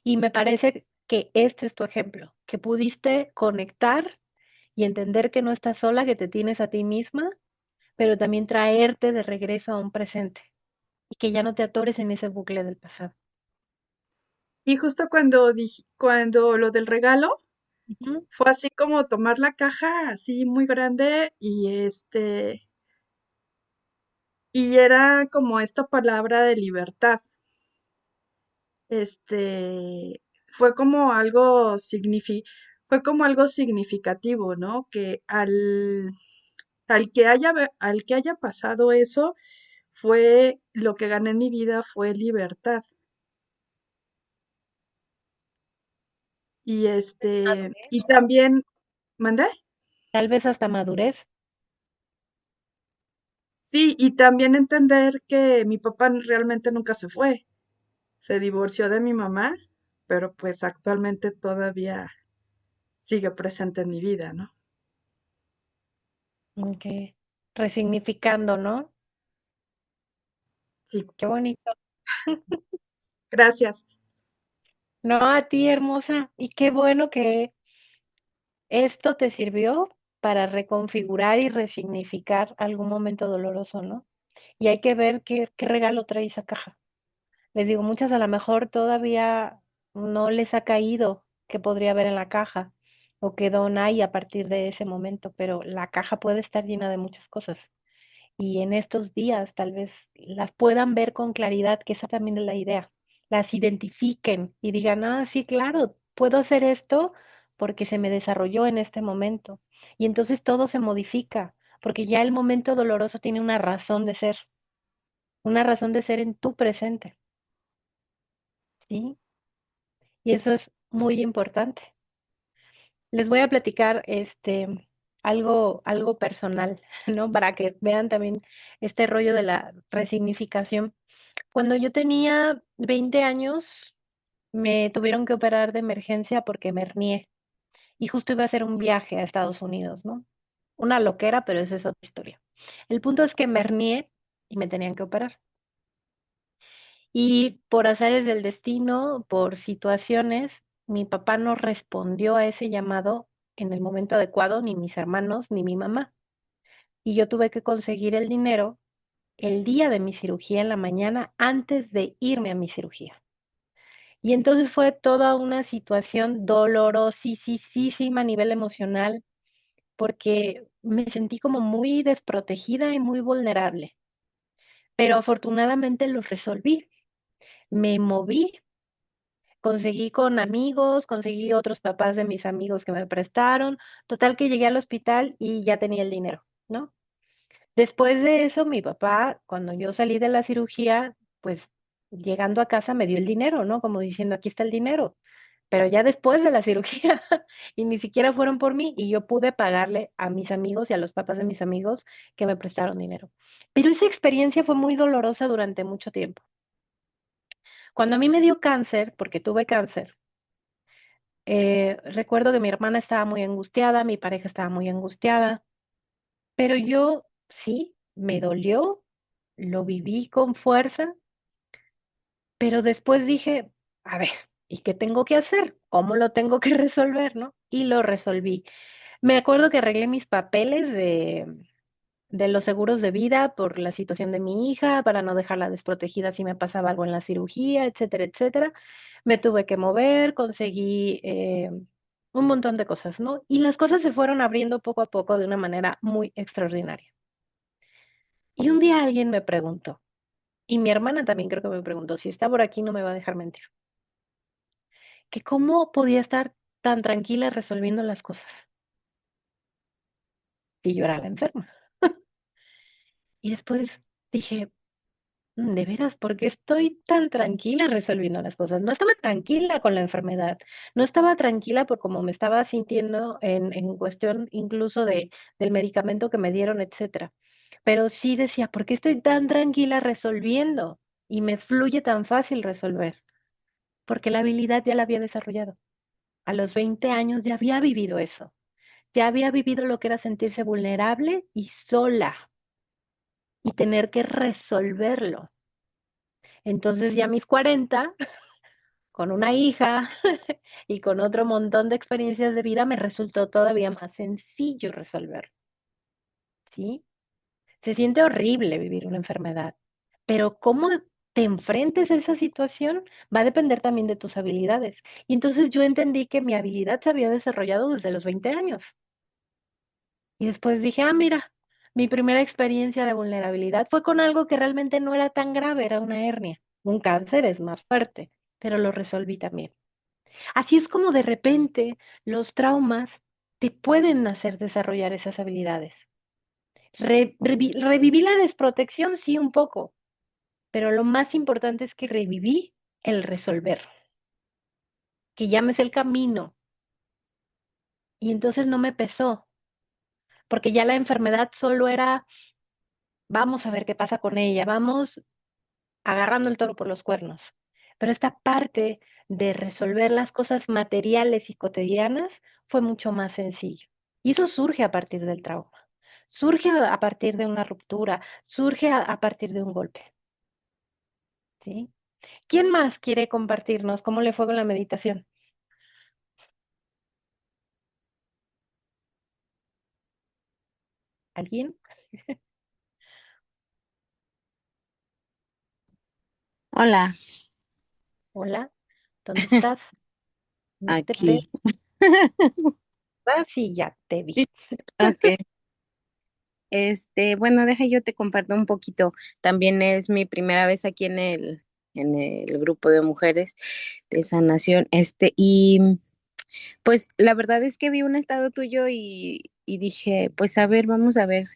Y me parece que este es tu ejemplo, que pudiste conectar y entender que no estás sola, que te tienes a ti misma, pero también traerte de regreso a un presente y que ya no te atores en ese bucle del pasado. Y justo cuando lo del regalo, Ujú. fue así como tomar la caja así muy grande y era como esta palabra de libertad. Este, fue como algo fue como algo significativo, ¿no? Que al que haya pasado eso, fue lo que gané en mi vida fue libertad. Y también, ¿mandé? Tal vez hasta madurez. Sí, y también entender que mi papá realmente nunca se fue. Se divorció de mi mamá, pero pues actualmente todavía sigue presente en mi vida, ¿no? Ok. Resignificando, ¿no? Sí, Qué bonito. gracias. No, a ti, hermosa. Y qué bueno que esto te sirvió para reconfigurar y resignificar algún momento doloroso, ¿no? Y hay que ver qué regalo trae esa caja. Les digo, muchas a lo mejor todavía no les ha caído que podría haber en la caja o qué don hay a partir de ese momento, pero la caja puede estar llena de muchas cosas. Y en estos días tal vez las puedan ver con claridad, que esa también es la idea, las identifiquen y digan, ah, sí, claro, puedo hacer esto porque se me desarrolló en este momento. Y entonces todo se modifica, porque ya el momento doloroso tiene una razón de ser en tu presente, ¿sí? Y eso es muy importante. Les voy a platicar algo personal, ¿no? Para que vean también este rollo de la resignificación. Cuando yo tenía 20 años, me tuvieron que operar de emergencia porque me hernié y justo iba a hacer un viaje a Estados Unidos, ¿no? Una loquera, pero esa es otra historia. El punto es que me hernié y me tenían que operar. Y por azares del destino, por situaciones, mi papá no respondió a ese llamado en el momento adecuado, ni mis hermanos, ni mi mamá. Y yo tuve que conseguir el dinero el día de mi cirugía en la mañana antes de irme a mi cirugía. Y entonces fue toda una situación dolorosísima a nivel emocional, porque me sentí como muy desprotegida y muy vulnerable. Pero afortunadamente lo resolví. Me moví, conseguí con amigos, conseguí otros papás de mis amigos que me prestaron. Total que llegué al hospital y ya tenía el dinero, ¿no? Después de eso, mi papá, cuando yo salí de la cirugía, pues llegando a casa me dio el dinero, ¿no? Como diciendo, aquí está el dinero. pero ya después de la cirugía y ni siquiera fueron por mí y yo pude pagarle a mis amigos y a los papás de mis amigos que me prestaron dinero. Pero esa experiencia fue muy dolorosa durante mucho tiempo. Cuando a mí me dio cáncer, porque tuve cáncer, recuerdo que mi hermana estaba muy angustiada, mi pareja estaba muy angustiada, pero yo sí, me dolió, lo viví con fuerza, pero después dije, a ver, ¿y qué tengo que hacer? ¿Cómo lo tengo que resolver, no? Y lo resolví. Me acuerdo que arreglé mis papeles de los seguros de vida por la situación de mi hija, para no dejarla desprotegida si me pasaba algo en la cirugía, etcétera, etcétera. Me tuve que mover, conseguí un montón de cosas, ¿no? Y las cosas se fueron abriendo poco a poco de una manera muy extraordinaria. Y un día alguien me preguntó, y mi hermana también creo que me preguntó, si está por aquí no me va a dejar mentir, que cómo podía estar tan tranquila resolviendo las cosas. Y yo era la enferma. Y después dije, de veras, ¿por qué estoy tan tranquila resolviendo las cosas? No estaba tranquila con la enfermedad, no estaba tranquila por cómo me estaba sintiendo en cuestión incluso del medicamento que me dieron, etcétera. Pero sí decía, ¿por qué estoy tan tranquila resolviendo? Y me fluye tan fácil resolver, porque la habilidad ya la había desarrollado. A los 20 años ya había vivido eso, ya había vivido lo que era sentirse vulnerable y sola y tener que resolverlo. Entonces ya a mis 40 con una hija y con otro montón de experiencias de vida, me resultó todavía más sencillo resolver, ¿sí? Se siente horrible vivir una enfermedad, pero cómo te enfrentes a esa situación va a depender también de tus habilidades. Y entonces yo entendí que mi habilidad se había desarrollado desde los 20 años. Y después dije, ah, mira, mi primera experiencia de vulnerabilidad fue con algo que realmente no era tan grave, era una hernia. Un cáncer es más fuerte, pero lo resolví también. Así es como de repente los traumas te pueden hacer desarrollar esas habilidades. Reviví la desprotección, sí, un poco, pero lo más importante es que reviví el resolver, que llames el camino. Y entonces no me pesó, porque ya la enfermedad solo era, vamos a ver qué pasa con ella, vamos agarrando el toro por los cuernos. Pero esta parte de resolver las cosas materiales y cotidianas fue mucho más sencillo. Y eso surge a partir del trauma, surge a partir de una ruptura, surge a partir de un golpe. ¿Sí? ¿Quién más quiere compartirnos cómo le fue con la meditación? ¿Alguien? Hola, Hola, ¿dónde estás? No te veo. aquí. Ah, sí, ya te vi. Sí, ok. Bueno, deja yo te comparto un poquito. También es mi primera vez aquí en el grupo de mujeres de sanación. Y pues la verdad es que vi un estado tuyo y dije, pues a ver, vamos a ver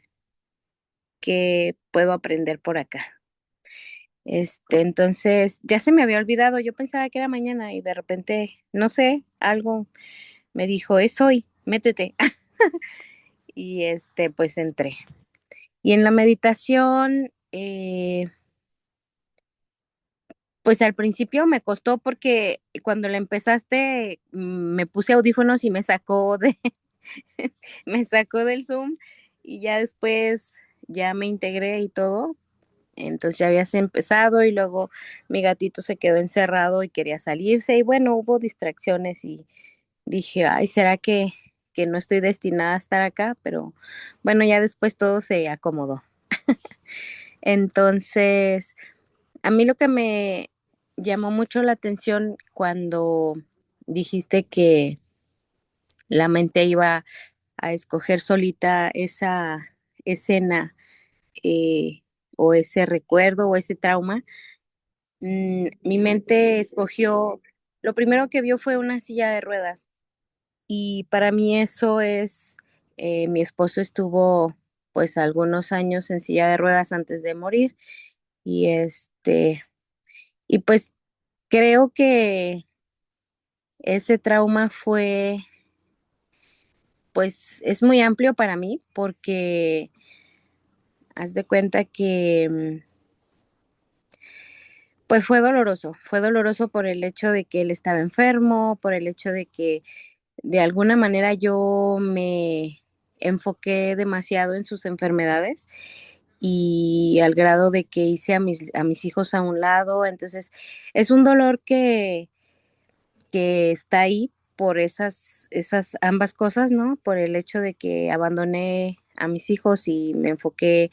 qué puedo aprender por acá. Entonces ya se me había olvidado. Yo pensaba que era mañana y de repente, no sé, algo me dijo, es hoy, métete. Y pues entré. Y en la meditación, pues al principio me costó porque cuando la empezaste, me puse audífonos y me sacó me sacó del Zoom y ya después ya me integré y todo. Entonces ya habías empezado y luego mi gatito se quedó encerrado y quería salirse y bueno, hubo distracciones y dije, ay, ¿será que no estoy destinada a estar acá? Pero bueno, ya después todo se acomodó. Entonces, a mí lo que me llamó mucho la atención cuando dijiste que la mente iba a escoger solita esa escena eh, o ese recuerdo o ese trauma, mi mente escogió, lo primero que vio fue una silla de ruedas y para mí eso es, mi esposo estuvo pues algunos años en silla de ruedas antes de morir y y pues creo que ese trauma fue, pues es muy amplio para mí porque haz de cuenta que pues fue doloroso por el hecho de que él estaba enfermo, por el hecho de que de alguna manera yo me enfoqué demasiado en sus enfermedades y al grado de que hice a mis hijos a un lado. Entonces, es un dolor que está ahí por esas ambas cosas, ¿no? Por el hecho de que abandoné a mis hijos y me enfoqué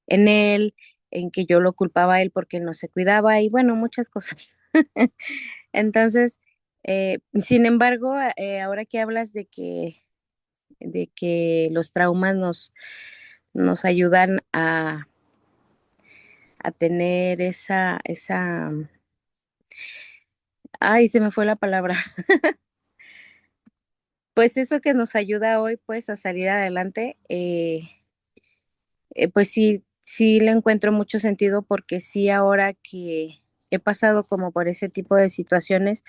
en él, en que yo lo culpaba a él porque él no se cuidaba y bueno, muchas cosas. Entonces, sin embargo, ahora que hablas de que los traumas nos ayudan a tener ay, se me fue la palabra. Pues eso que nos ayuda hoy, pues, a salir adelante, pues sí, sí le encuentro mucho sentido porque sí ahora que he pasado como por ese tipo de situaciones,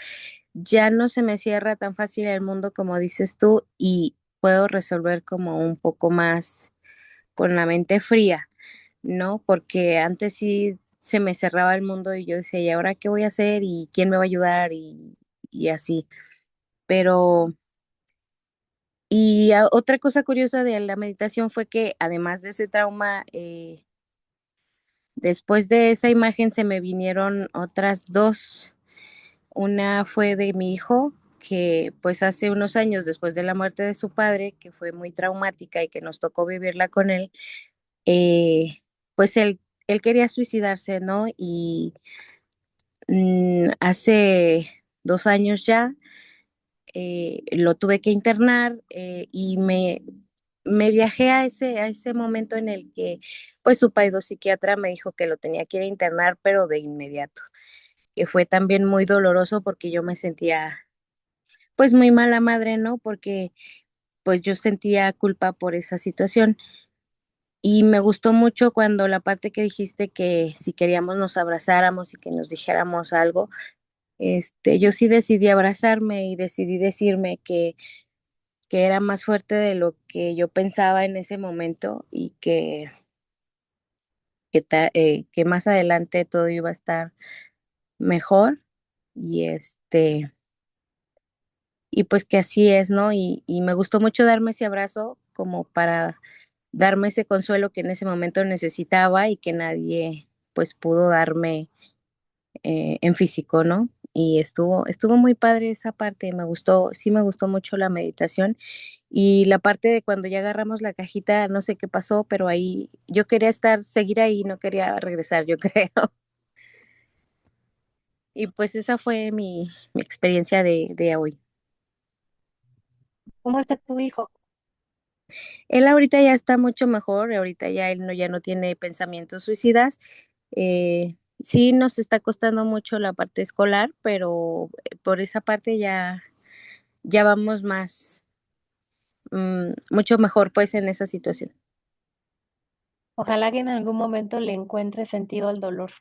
ya no se me cierra tan fácil el mundo como dices tú y puedo resolver como un poco más con la mente fría, ¿no? Porque antes sí se me cerraba el mundo y yo decía, ¿y ahora qué voy a hacer? ¿Y quién me va a ayudar? Y así. Pero, otra cosa curiosa de la meditación fue que además de ese trauma, después de esa imagen se me vinieron otras dos. Una fue de mi hijo, que pues hace unos años después de la muerte de su padre, que fue muy traumática y que nos tocó vivirla con él, pues él quería suicidarse, ¿no? Y hace 2 años ya lo tuve que internar y me viajé a ese momento en el que pues su psiquiatra me dijo que lo tenía que ir a internar, pero de inmediato, que fue también muy doloroso porque yo me sentía pues muy mala madre, ¿no? Porque pues yo sentía culpa por esa situación. Y me gustó mucho cuando la parte que dijiste que si queríamos nos abrazáramos y que nos dijéramos algo, yo sí decidí abrazarme y decidí decirme que era más fuerte de lo que yo pensaba en ese momento y que más adelante todo iba a estar mejor y y pues que así es, ¿no? Y me gustó mucho darme ese abrazo como para darme ese consuelo que en ese momento necesitaba y que nadie pues pudo darme en físico, ¿no? Y estuvo muy padre esa parte, me gustó, sí me gustó mucho la meditación y la parte de cuando ya agarramos la cajita, no sé qué pasó, pero ahí yo quería seguir ahí, no quería regresar, yo creo. Y pues esa fue mi experiencia de hoy. ¿Cómo está tu hijo? Él ahorita ya está mucho mejor, ahorita ya él no, ya no tiene pensamientos suicidas. Sí nos está costando mucho la parte escolar, pero por esa parte ya vamos mucho mejor pues en esa situación. Ojalá que en algún momento le encuentre sentido al dolor.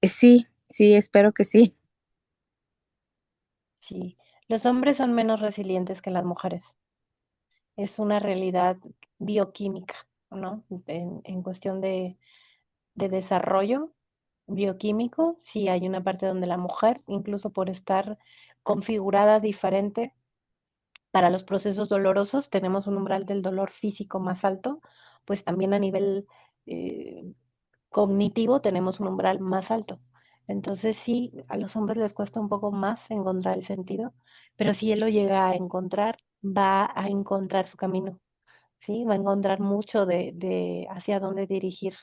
Sí, sí, espero que sí. Sí, los hombres son menos resilientes que las mujeres. Es una realidad bioquímica, ¿no? En cuestión de desarrollo bioquímico, sí hay una parte donde la mujer, incluso por estar configurada diferente para los procesos dolorosos, tenemos un umbral del dolor físico más alto, pues también a nivel eh, cognitivo tenemos un umbral más alto. Entonces sí, a los hombres les cuesta un poco más encontrar el sentido, pero si él lo llega a encontrar, va a encontrar su camino, ¿sí? Va a encontrar mucho de hacia dónde dirigir,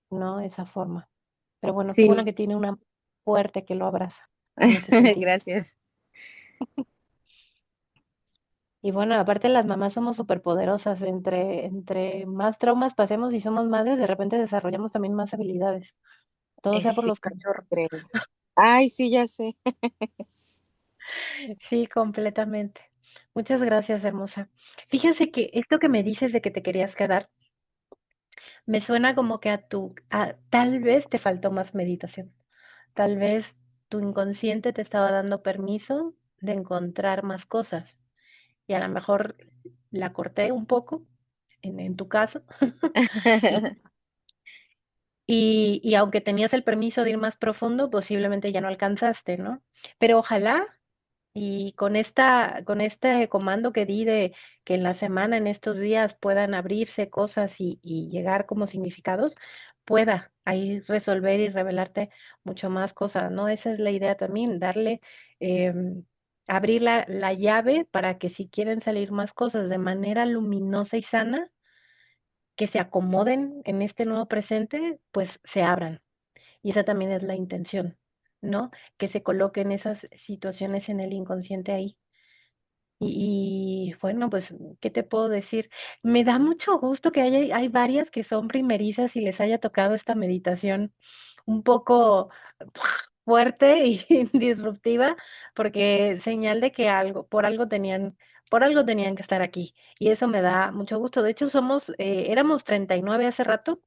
¿no? Esa forma. Pero bueno, qué Sí, bueno que tiene una fuerte que lo abraza en ese sentido. gracias. Y bueno, aparte las mamás somos superpoderosas, entre más traumas pasemos y somos madres, de repente desarrollamos también más habilidades, todo sea por Sí, los cachorros. creo. Ay, sí, ya sé. Sí, completamente. Muchas gracias, hermosa. Fíjese que esto que me dices de que te querías quedar, me suena como que tal vez te faltó más meditación. Tal vez tu inconsciente te estaba dando permiso de encontrar más cosas. Y a lo mejor la corté un poco, en tu caso, y aunque tenías el permiso de ir más profundo, posiblemente ya no alcanzaste, ¿no? Pero ojalá y con este comando que di de que en la semana, en estos días, puedan abrirse cosas y llegar como significados, pueda ahí resolver y revelarte mucho más cosas, ¿no? Esa es la idea también, darle, eh, abrir la llave para que si quieren salir más cosas de manera luminosa y sana, que se acomoden en este nuevo presente, pues se abran. Y esa también es la intención, ¿no? Que se coloquen esas situaciones en el inconsciente ahí. Bueno, pues, ¿qué te puedo decir? Me da mucho gusto que hay varias que son primerizas y les haya tocado esta meditación un poco fuerte y disruptiva, porque señal de que por algo tenían que estar aquí. Y eso me da mucho gusto. De hecho, éramos 39 hace rato,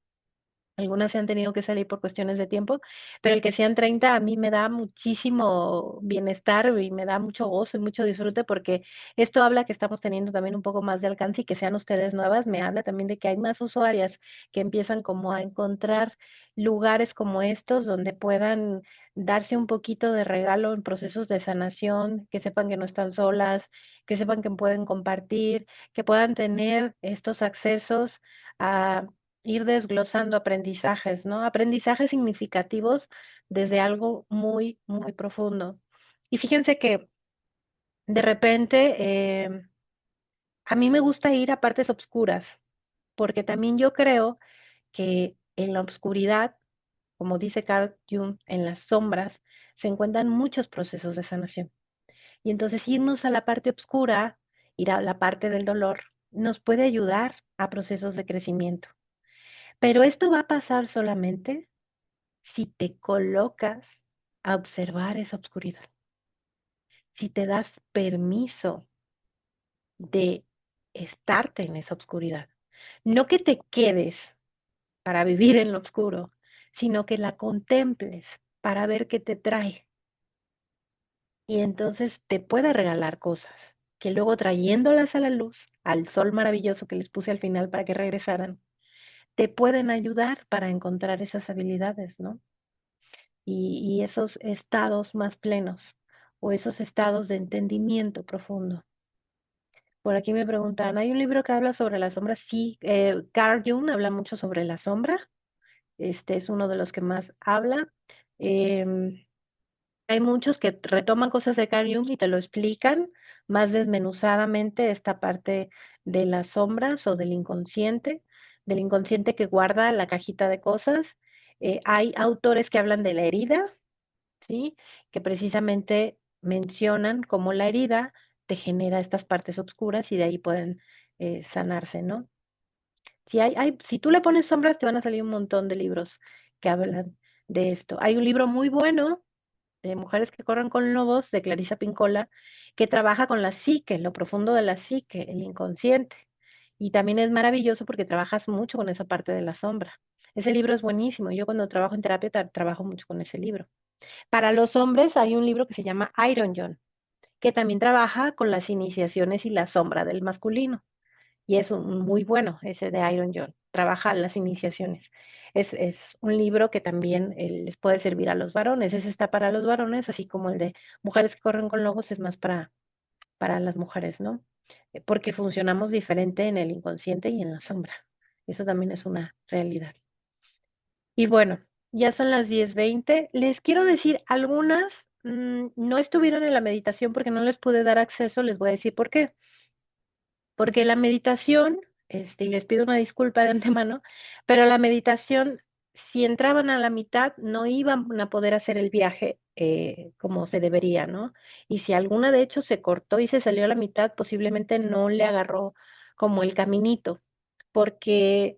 algunas se han tenido que salir por cuestiones de tiempo, pero el que sean 30 a mí me da muchísimo bienestar y me da mucho gozo y mucho disfrute porque esto habla que estamos teniendo también un poco más de alcance y que sean ustedes nuevas, me habla también de que hay más usuarias que empiezan como a encontrar lugares como estos donde puedan darse un poquito de regalo en procesos de sanación, que sepan que no están solas, que sepan que pueden compartir, que puedan tener estos accesos a ir desglosando aprendizajes, ¿no? Aprendizajes significativos desde algo muy, muy profundo. Y fíjense que de repente a mí me gusta ir a partes oscuras, porque también yo creo que en la oscuridad, como dice Carl Jung, en las sombras, se encuentran muchos procesos de sanación. Y entonces irnos a la parte oscura, ir a la parte del dolor, nos puede ayudar a procesos de crecimiento. Pero esto va a pasar solamente si te colocas a observar esa oscuridad, si te das permiso de estarte en esa oscuridad, no que te quedes para vivir en lo oscuro, sino que la contemples para ver qué te trae y entonces te puede regalar cosas que luego trayéndolas a la luz, al sol maravilloso que les puse al final para que regresaran, te pueden ayudar para encontrar esas habilidades, ¿no? Y esos estados más plenos o esos estados de entendimiento profundo. Por aquí me preguntan, ¿hay un libro que habla sobre la sombra? Sí, Carl Jung habla mucho sobre la sombra, este es uno de los que más habla. Eh, Hay muchos que retoman cosas de Carl Jung y te lo explican más desmenuzadamente esta parte de las sombras o del inconsciente que guarda la cajita de cosas. Hay autores que hablan de la herida, ¿sí? Que precisamente mencionan cómo la herida te genera estas partes oscuras y de ahí pueden sanarse, ¿no? Si tú le pones sombras, te van a salir un montón de libros que hablan de esto. Hay un libro muy bueno de Mujeres que corren con lobos, de Clarisa Pincola, que trabaja con la psique, lo profundo de la psique, el inconsciente. Y también es maravilloso porque trabajas mucho con esa parte de la sombra. Ese libro es buenísimo. Yo cuando trabajo en terapia trabajo mucho con ese libro. Para los hombres hay un libro que se llama Iron John, que también trabaja con las iniciaciones y la sombra del masculino. Y es muy bueno ese de Iron John, trabaja las iniciaciones. Es un libro que también les puede servir a los varones. Ese está para los varones, así como el de Mujeres que corren con lobos es más para las mujeres, ¿no? Porque funcionamos diferente en el inconsciente y en la sombra. Eso también es una realidad. Y bueno, ya son las 10:20. Les quiero decir, algunas no estuvieron en la meditación porque no les pude dar acceso, les voy a decir por qué. Porque la meditación, y les pido una disculpa de antemano, pero la meditación, si entraban a la mitad, no iban a poder hacer el viaje como se debería, ¿no? Y si alguna de hecho se cortó y se salió a la mitad, posiblemente no le agarró como el caminito, porque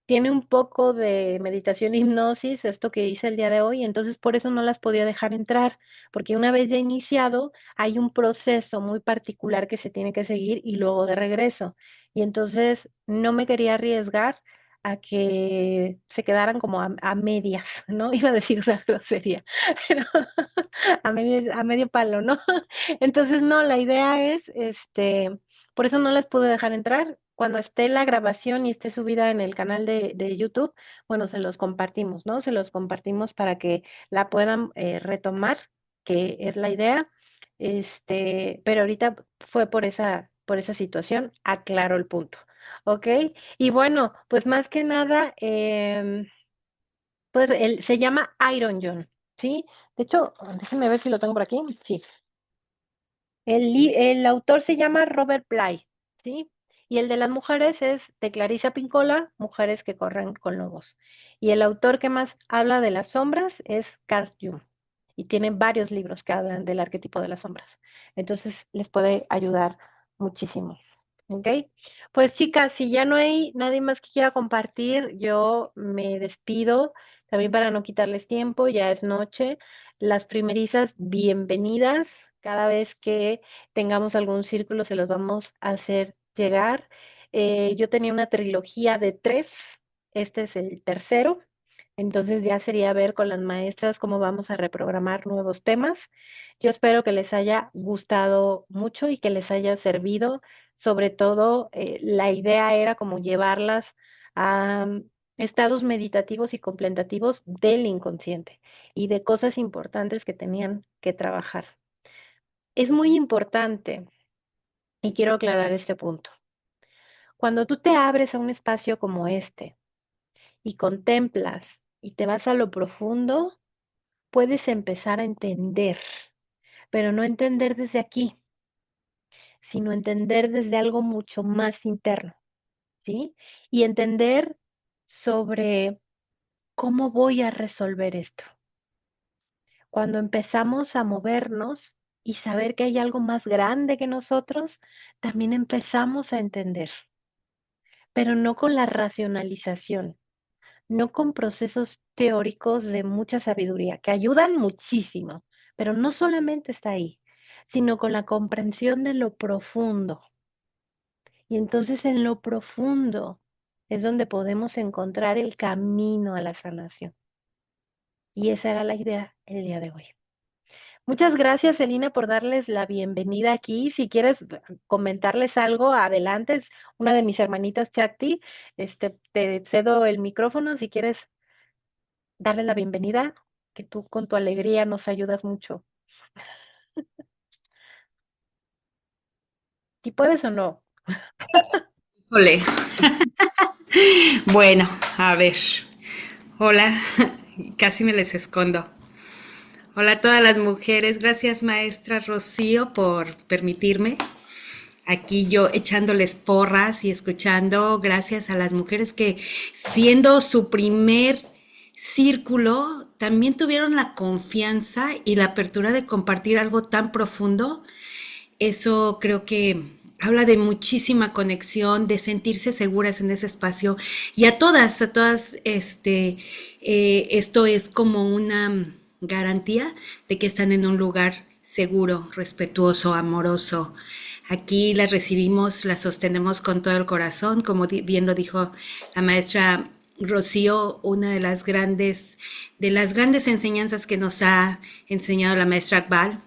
tiene un poco de meditación hipnosis, esto que hice el día de hoy, entonces por eso no las podía dejar entrar, porque una vez ya iniciado, hay un proceso muy particular que se tiene que seguir y luego de regreso. Y entonces no me quería arriesgar a que se quedaran como a medias, ¿no? Iba a decir una grosería, pero a medio palo, ¿no? Entonces, no, la idea es, por eso no les pude dejar entrar. Cuando esté la grabación y esté subida en el canal de YouTube, bueno, se los compartimos, ¿no? Se los compartimos para que la puedan retomar, que es la idea. Pero ahorita fue por esa situación, aclaro el punto, ¿ok? Y bueno, pues más que nada, pues él se llama Iron John, ¿sí? De hecho, déjenme ver si lo tengo por aquí. Sí. El autor se llama Robert Bly, ¿sí? Y el de las mujeres es de Clarissa Pinkola, Mujeres que corren con lobos. Y el autor que más habla de las sombras es Carl Jung. Y tiene varios libros que hablan del arquetipo de las sombras. Entonces les puede ayudar muchísimo. ¿Ok? Pues chicas, si ya no hay nadie más que quiera compartir, yo me despido. También para no quitarles tiempo, ya es noche. Las primerizas, bienvenidas. Cada vez que tengamos algún círculo se los vamos a hacer llegar. Yo tenía una trilogía de 3, este es el tercero, entonces ya sería ver con las maestras cómo vamos a reprogramar nuevos temas. Yo espero que les haya gustado mucho y que les haya servido. Sobre todo, la idea era como llevarlas a estados meditativos y contemplativos del inconsciente y de cosas importantes que tenían que trabajar. Es muy importante, y quiero aclarar este punto, cuando tú te abres a un espacio como este y contemplas y te vas a lo profundo, puedes empezar a entender, pero no entender desde aquí, sino entender desde algo mucho más interno, ¿sí? Y entender sobre cómo voy a resolver esto. Cuando empezamos a movernos y saber que hay algo más grande que nosotros, también empezamos a entender, pero no con la racionalización, no con procesos teóricos de mucha sabiduría, que ayudan muchísimo, pero no solamente está ahí, sino con la comprensión de lo profundo. Y entonces en lo profundo es donde podemos encontrar el camino a la sanación. Y esa era la idea el día de hoy. Muchas gracias, Celina, por darles la bienvenida aquí. Si quieres comentarles algo, adelante. Es una de mis hermanitas, Chakti. Te cedo el micrófono si quieres darles la bienvenida, que tú con tu alegría nos ayudas mucho. ¿Si puedes o no? Ole. Bueno, a ver. Hola, casi me les escondo. Hola a todas las mujeres. Gracias, maestra Rocío, por permitirme. Aquí yo echándoles porras y escuchando, gracias a las mujeres que siendo su primer círculo, también tuvieron la confianza y la apertura de compartir algo tan profundo. Eso creo que habla de muchísima conexión, de sentirse seguras en ese espacio. Y a todas, esto es como una garantía de que están en un lugar seguro, respetuoso, amoroso. Aquí las recibimos, las sostenemos con todo el corazón, como bien lo dijo la maestra Rocío, una de las grandes enseñanzas que nos ha enseñado la maestra Akbal,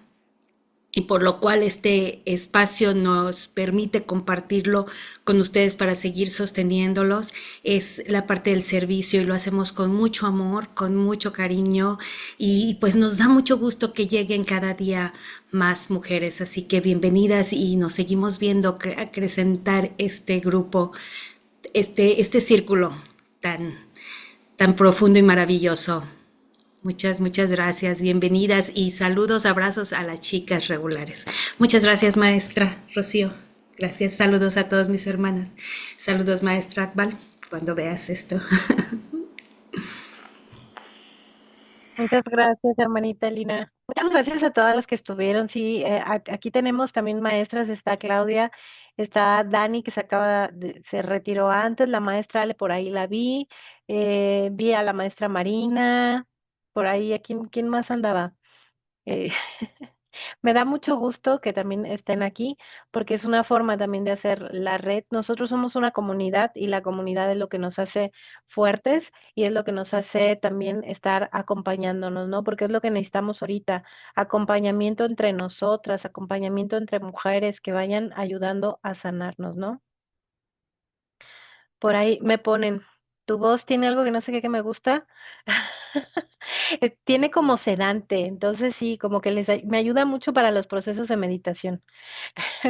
y por lo cual este espacio nos permite compartirlo con ustedes para seguir sosteniéndolos, es la parte del servicio y lo hacemos con mucho amor, con mucho cariño y pues nos da mucho gusto que lleguen cada día más mujeres, así que bienvenidas y nos seguimos viendo acrecentar este grupo, este círculo tan profundo y maravilloso. Muchas gracias, bienvenidas y saludos, abrazos a las chicas regulares. Muchas gracias, maestra Rocío. Gracias, saludos a todas mis hermanas. Saludos, maestra Akbal, cuando veas esto. Muchas gracias, hermanita Lina. Muchas gracias a todas las que estuvieron. Sí, aquí tenemos también maestras, está Claudia, está Dani que se retiró antes, la maestra Ale por ahí la vi, vi a la maestra Marina, por ahí, quién más andaba? Eh, Me da mucho gusto que también estén aquí, porque es una forma también de hacer la red. Nosotros somos una comunidad y la comunidad es lo que nos hace fuertes y es lo que nos hace también estar acompañándonos, ¿no? Porque es lo que necesitamos ahorita, acompañamiento entre nosotras, acompañamiento entre mujeres que vayan ayudando a sanarnos, ¿no? Por ahí me ponen, tu voz tiene algo que no sé qué que me gusta. Tiene como sedante, entonces sí, como que me ayuda mucho para los procesos de meditación,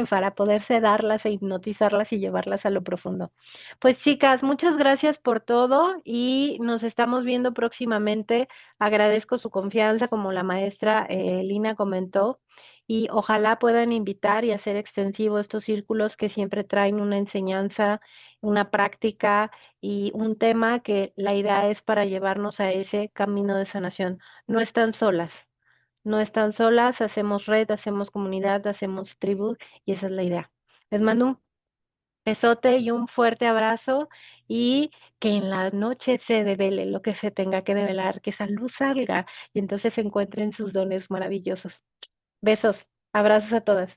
para poder sedarlas e hipnotizarlas y llevarlas a lo profundo. Pues chicas, muchas gracias por todo y nos estamos viendo próximamente. Agradezco su confianza, como la maestra Lina comentó, y ojalá puedan invitar y hacer extensivo estos círculos que siempre traen una enseñanza, una práctica y un tema que la idea es para llevarnos a ese camino de sanación. No están solas, no están solas, hacemos red, hacemos comunidad, hacemos tribu y esa es la idea. Les mando un besote y un fuerte abrazo y que en la noche se devele lo que se tenga que develar, que esa luz salga y entonces se encuentren sus dones maravillosos. Besos, abrazos a todas.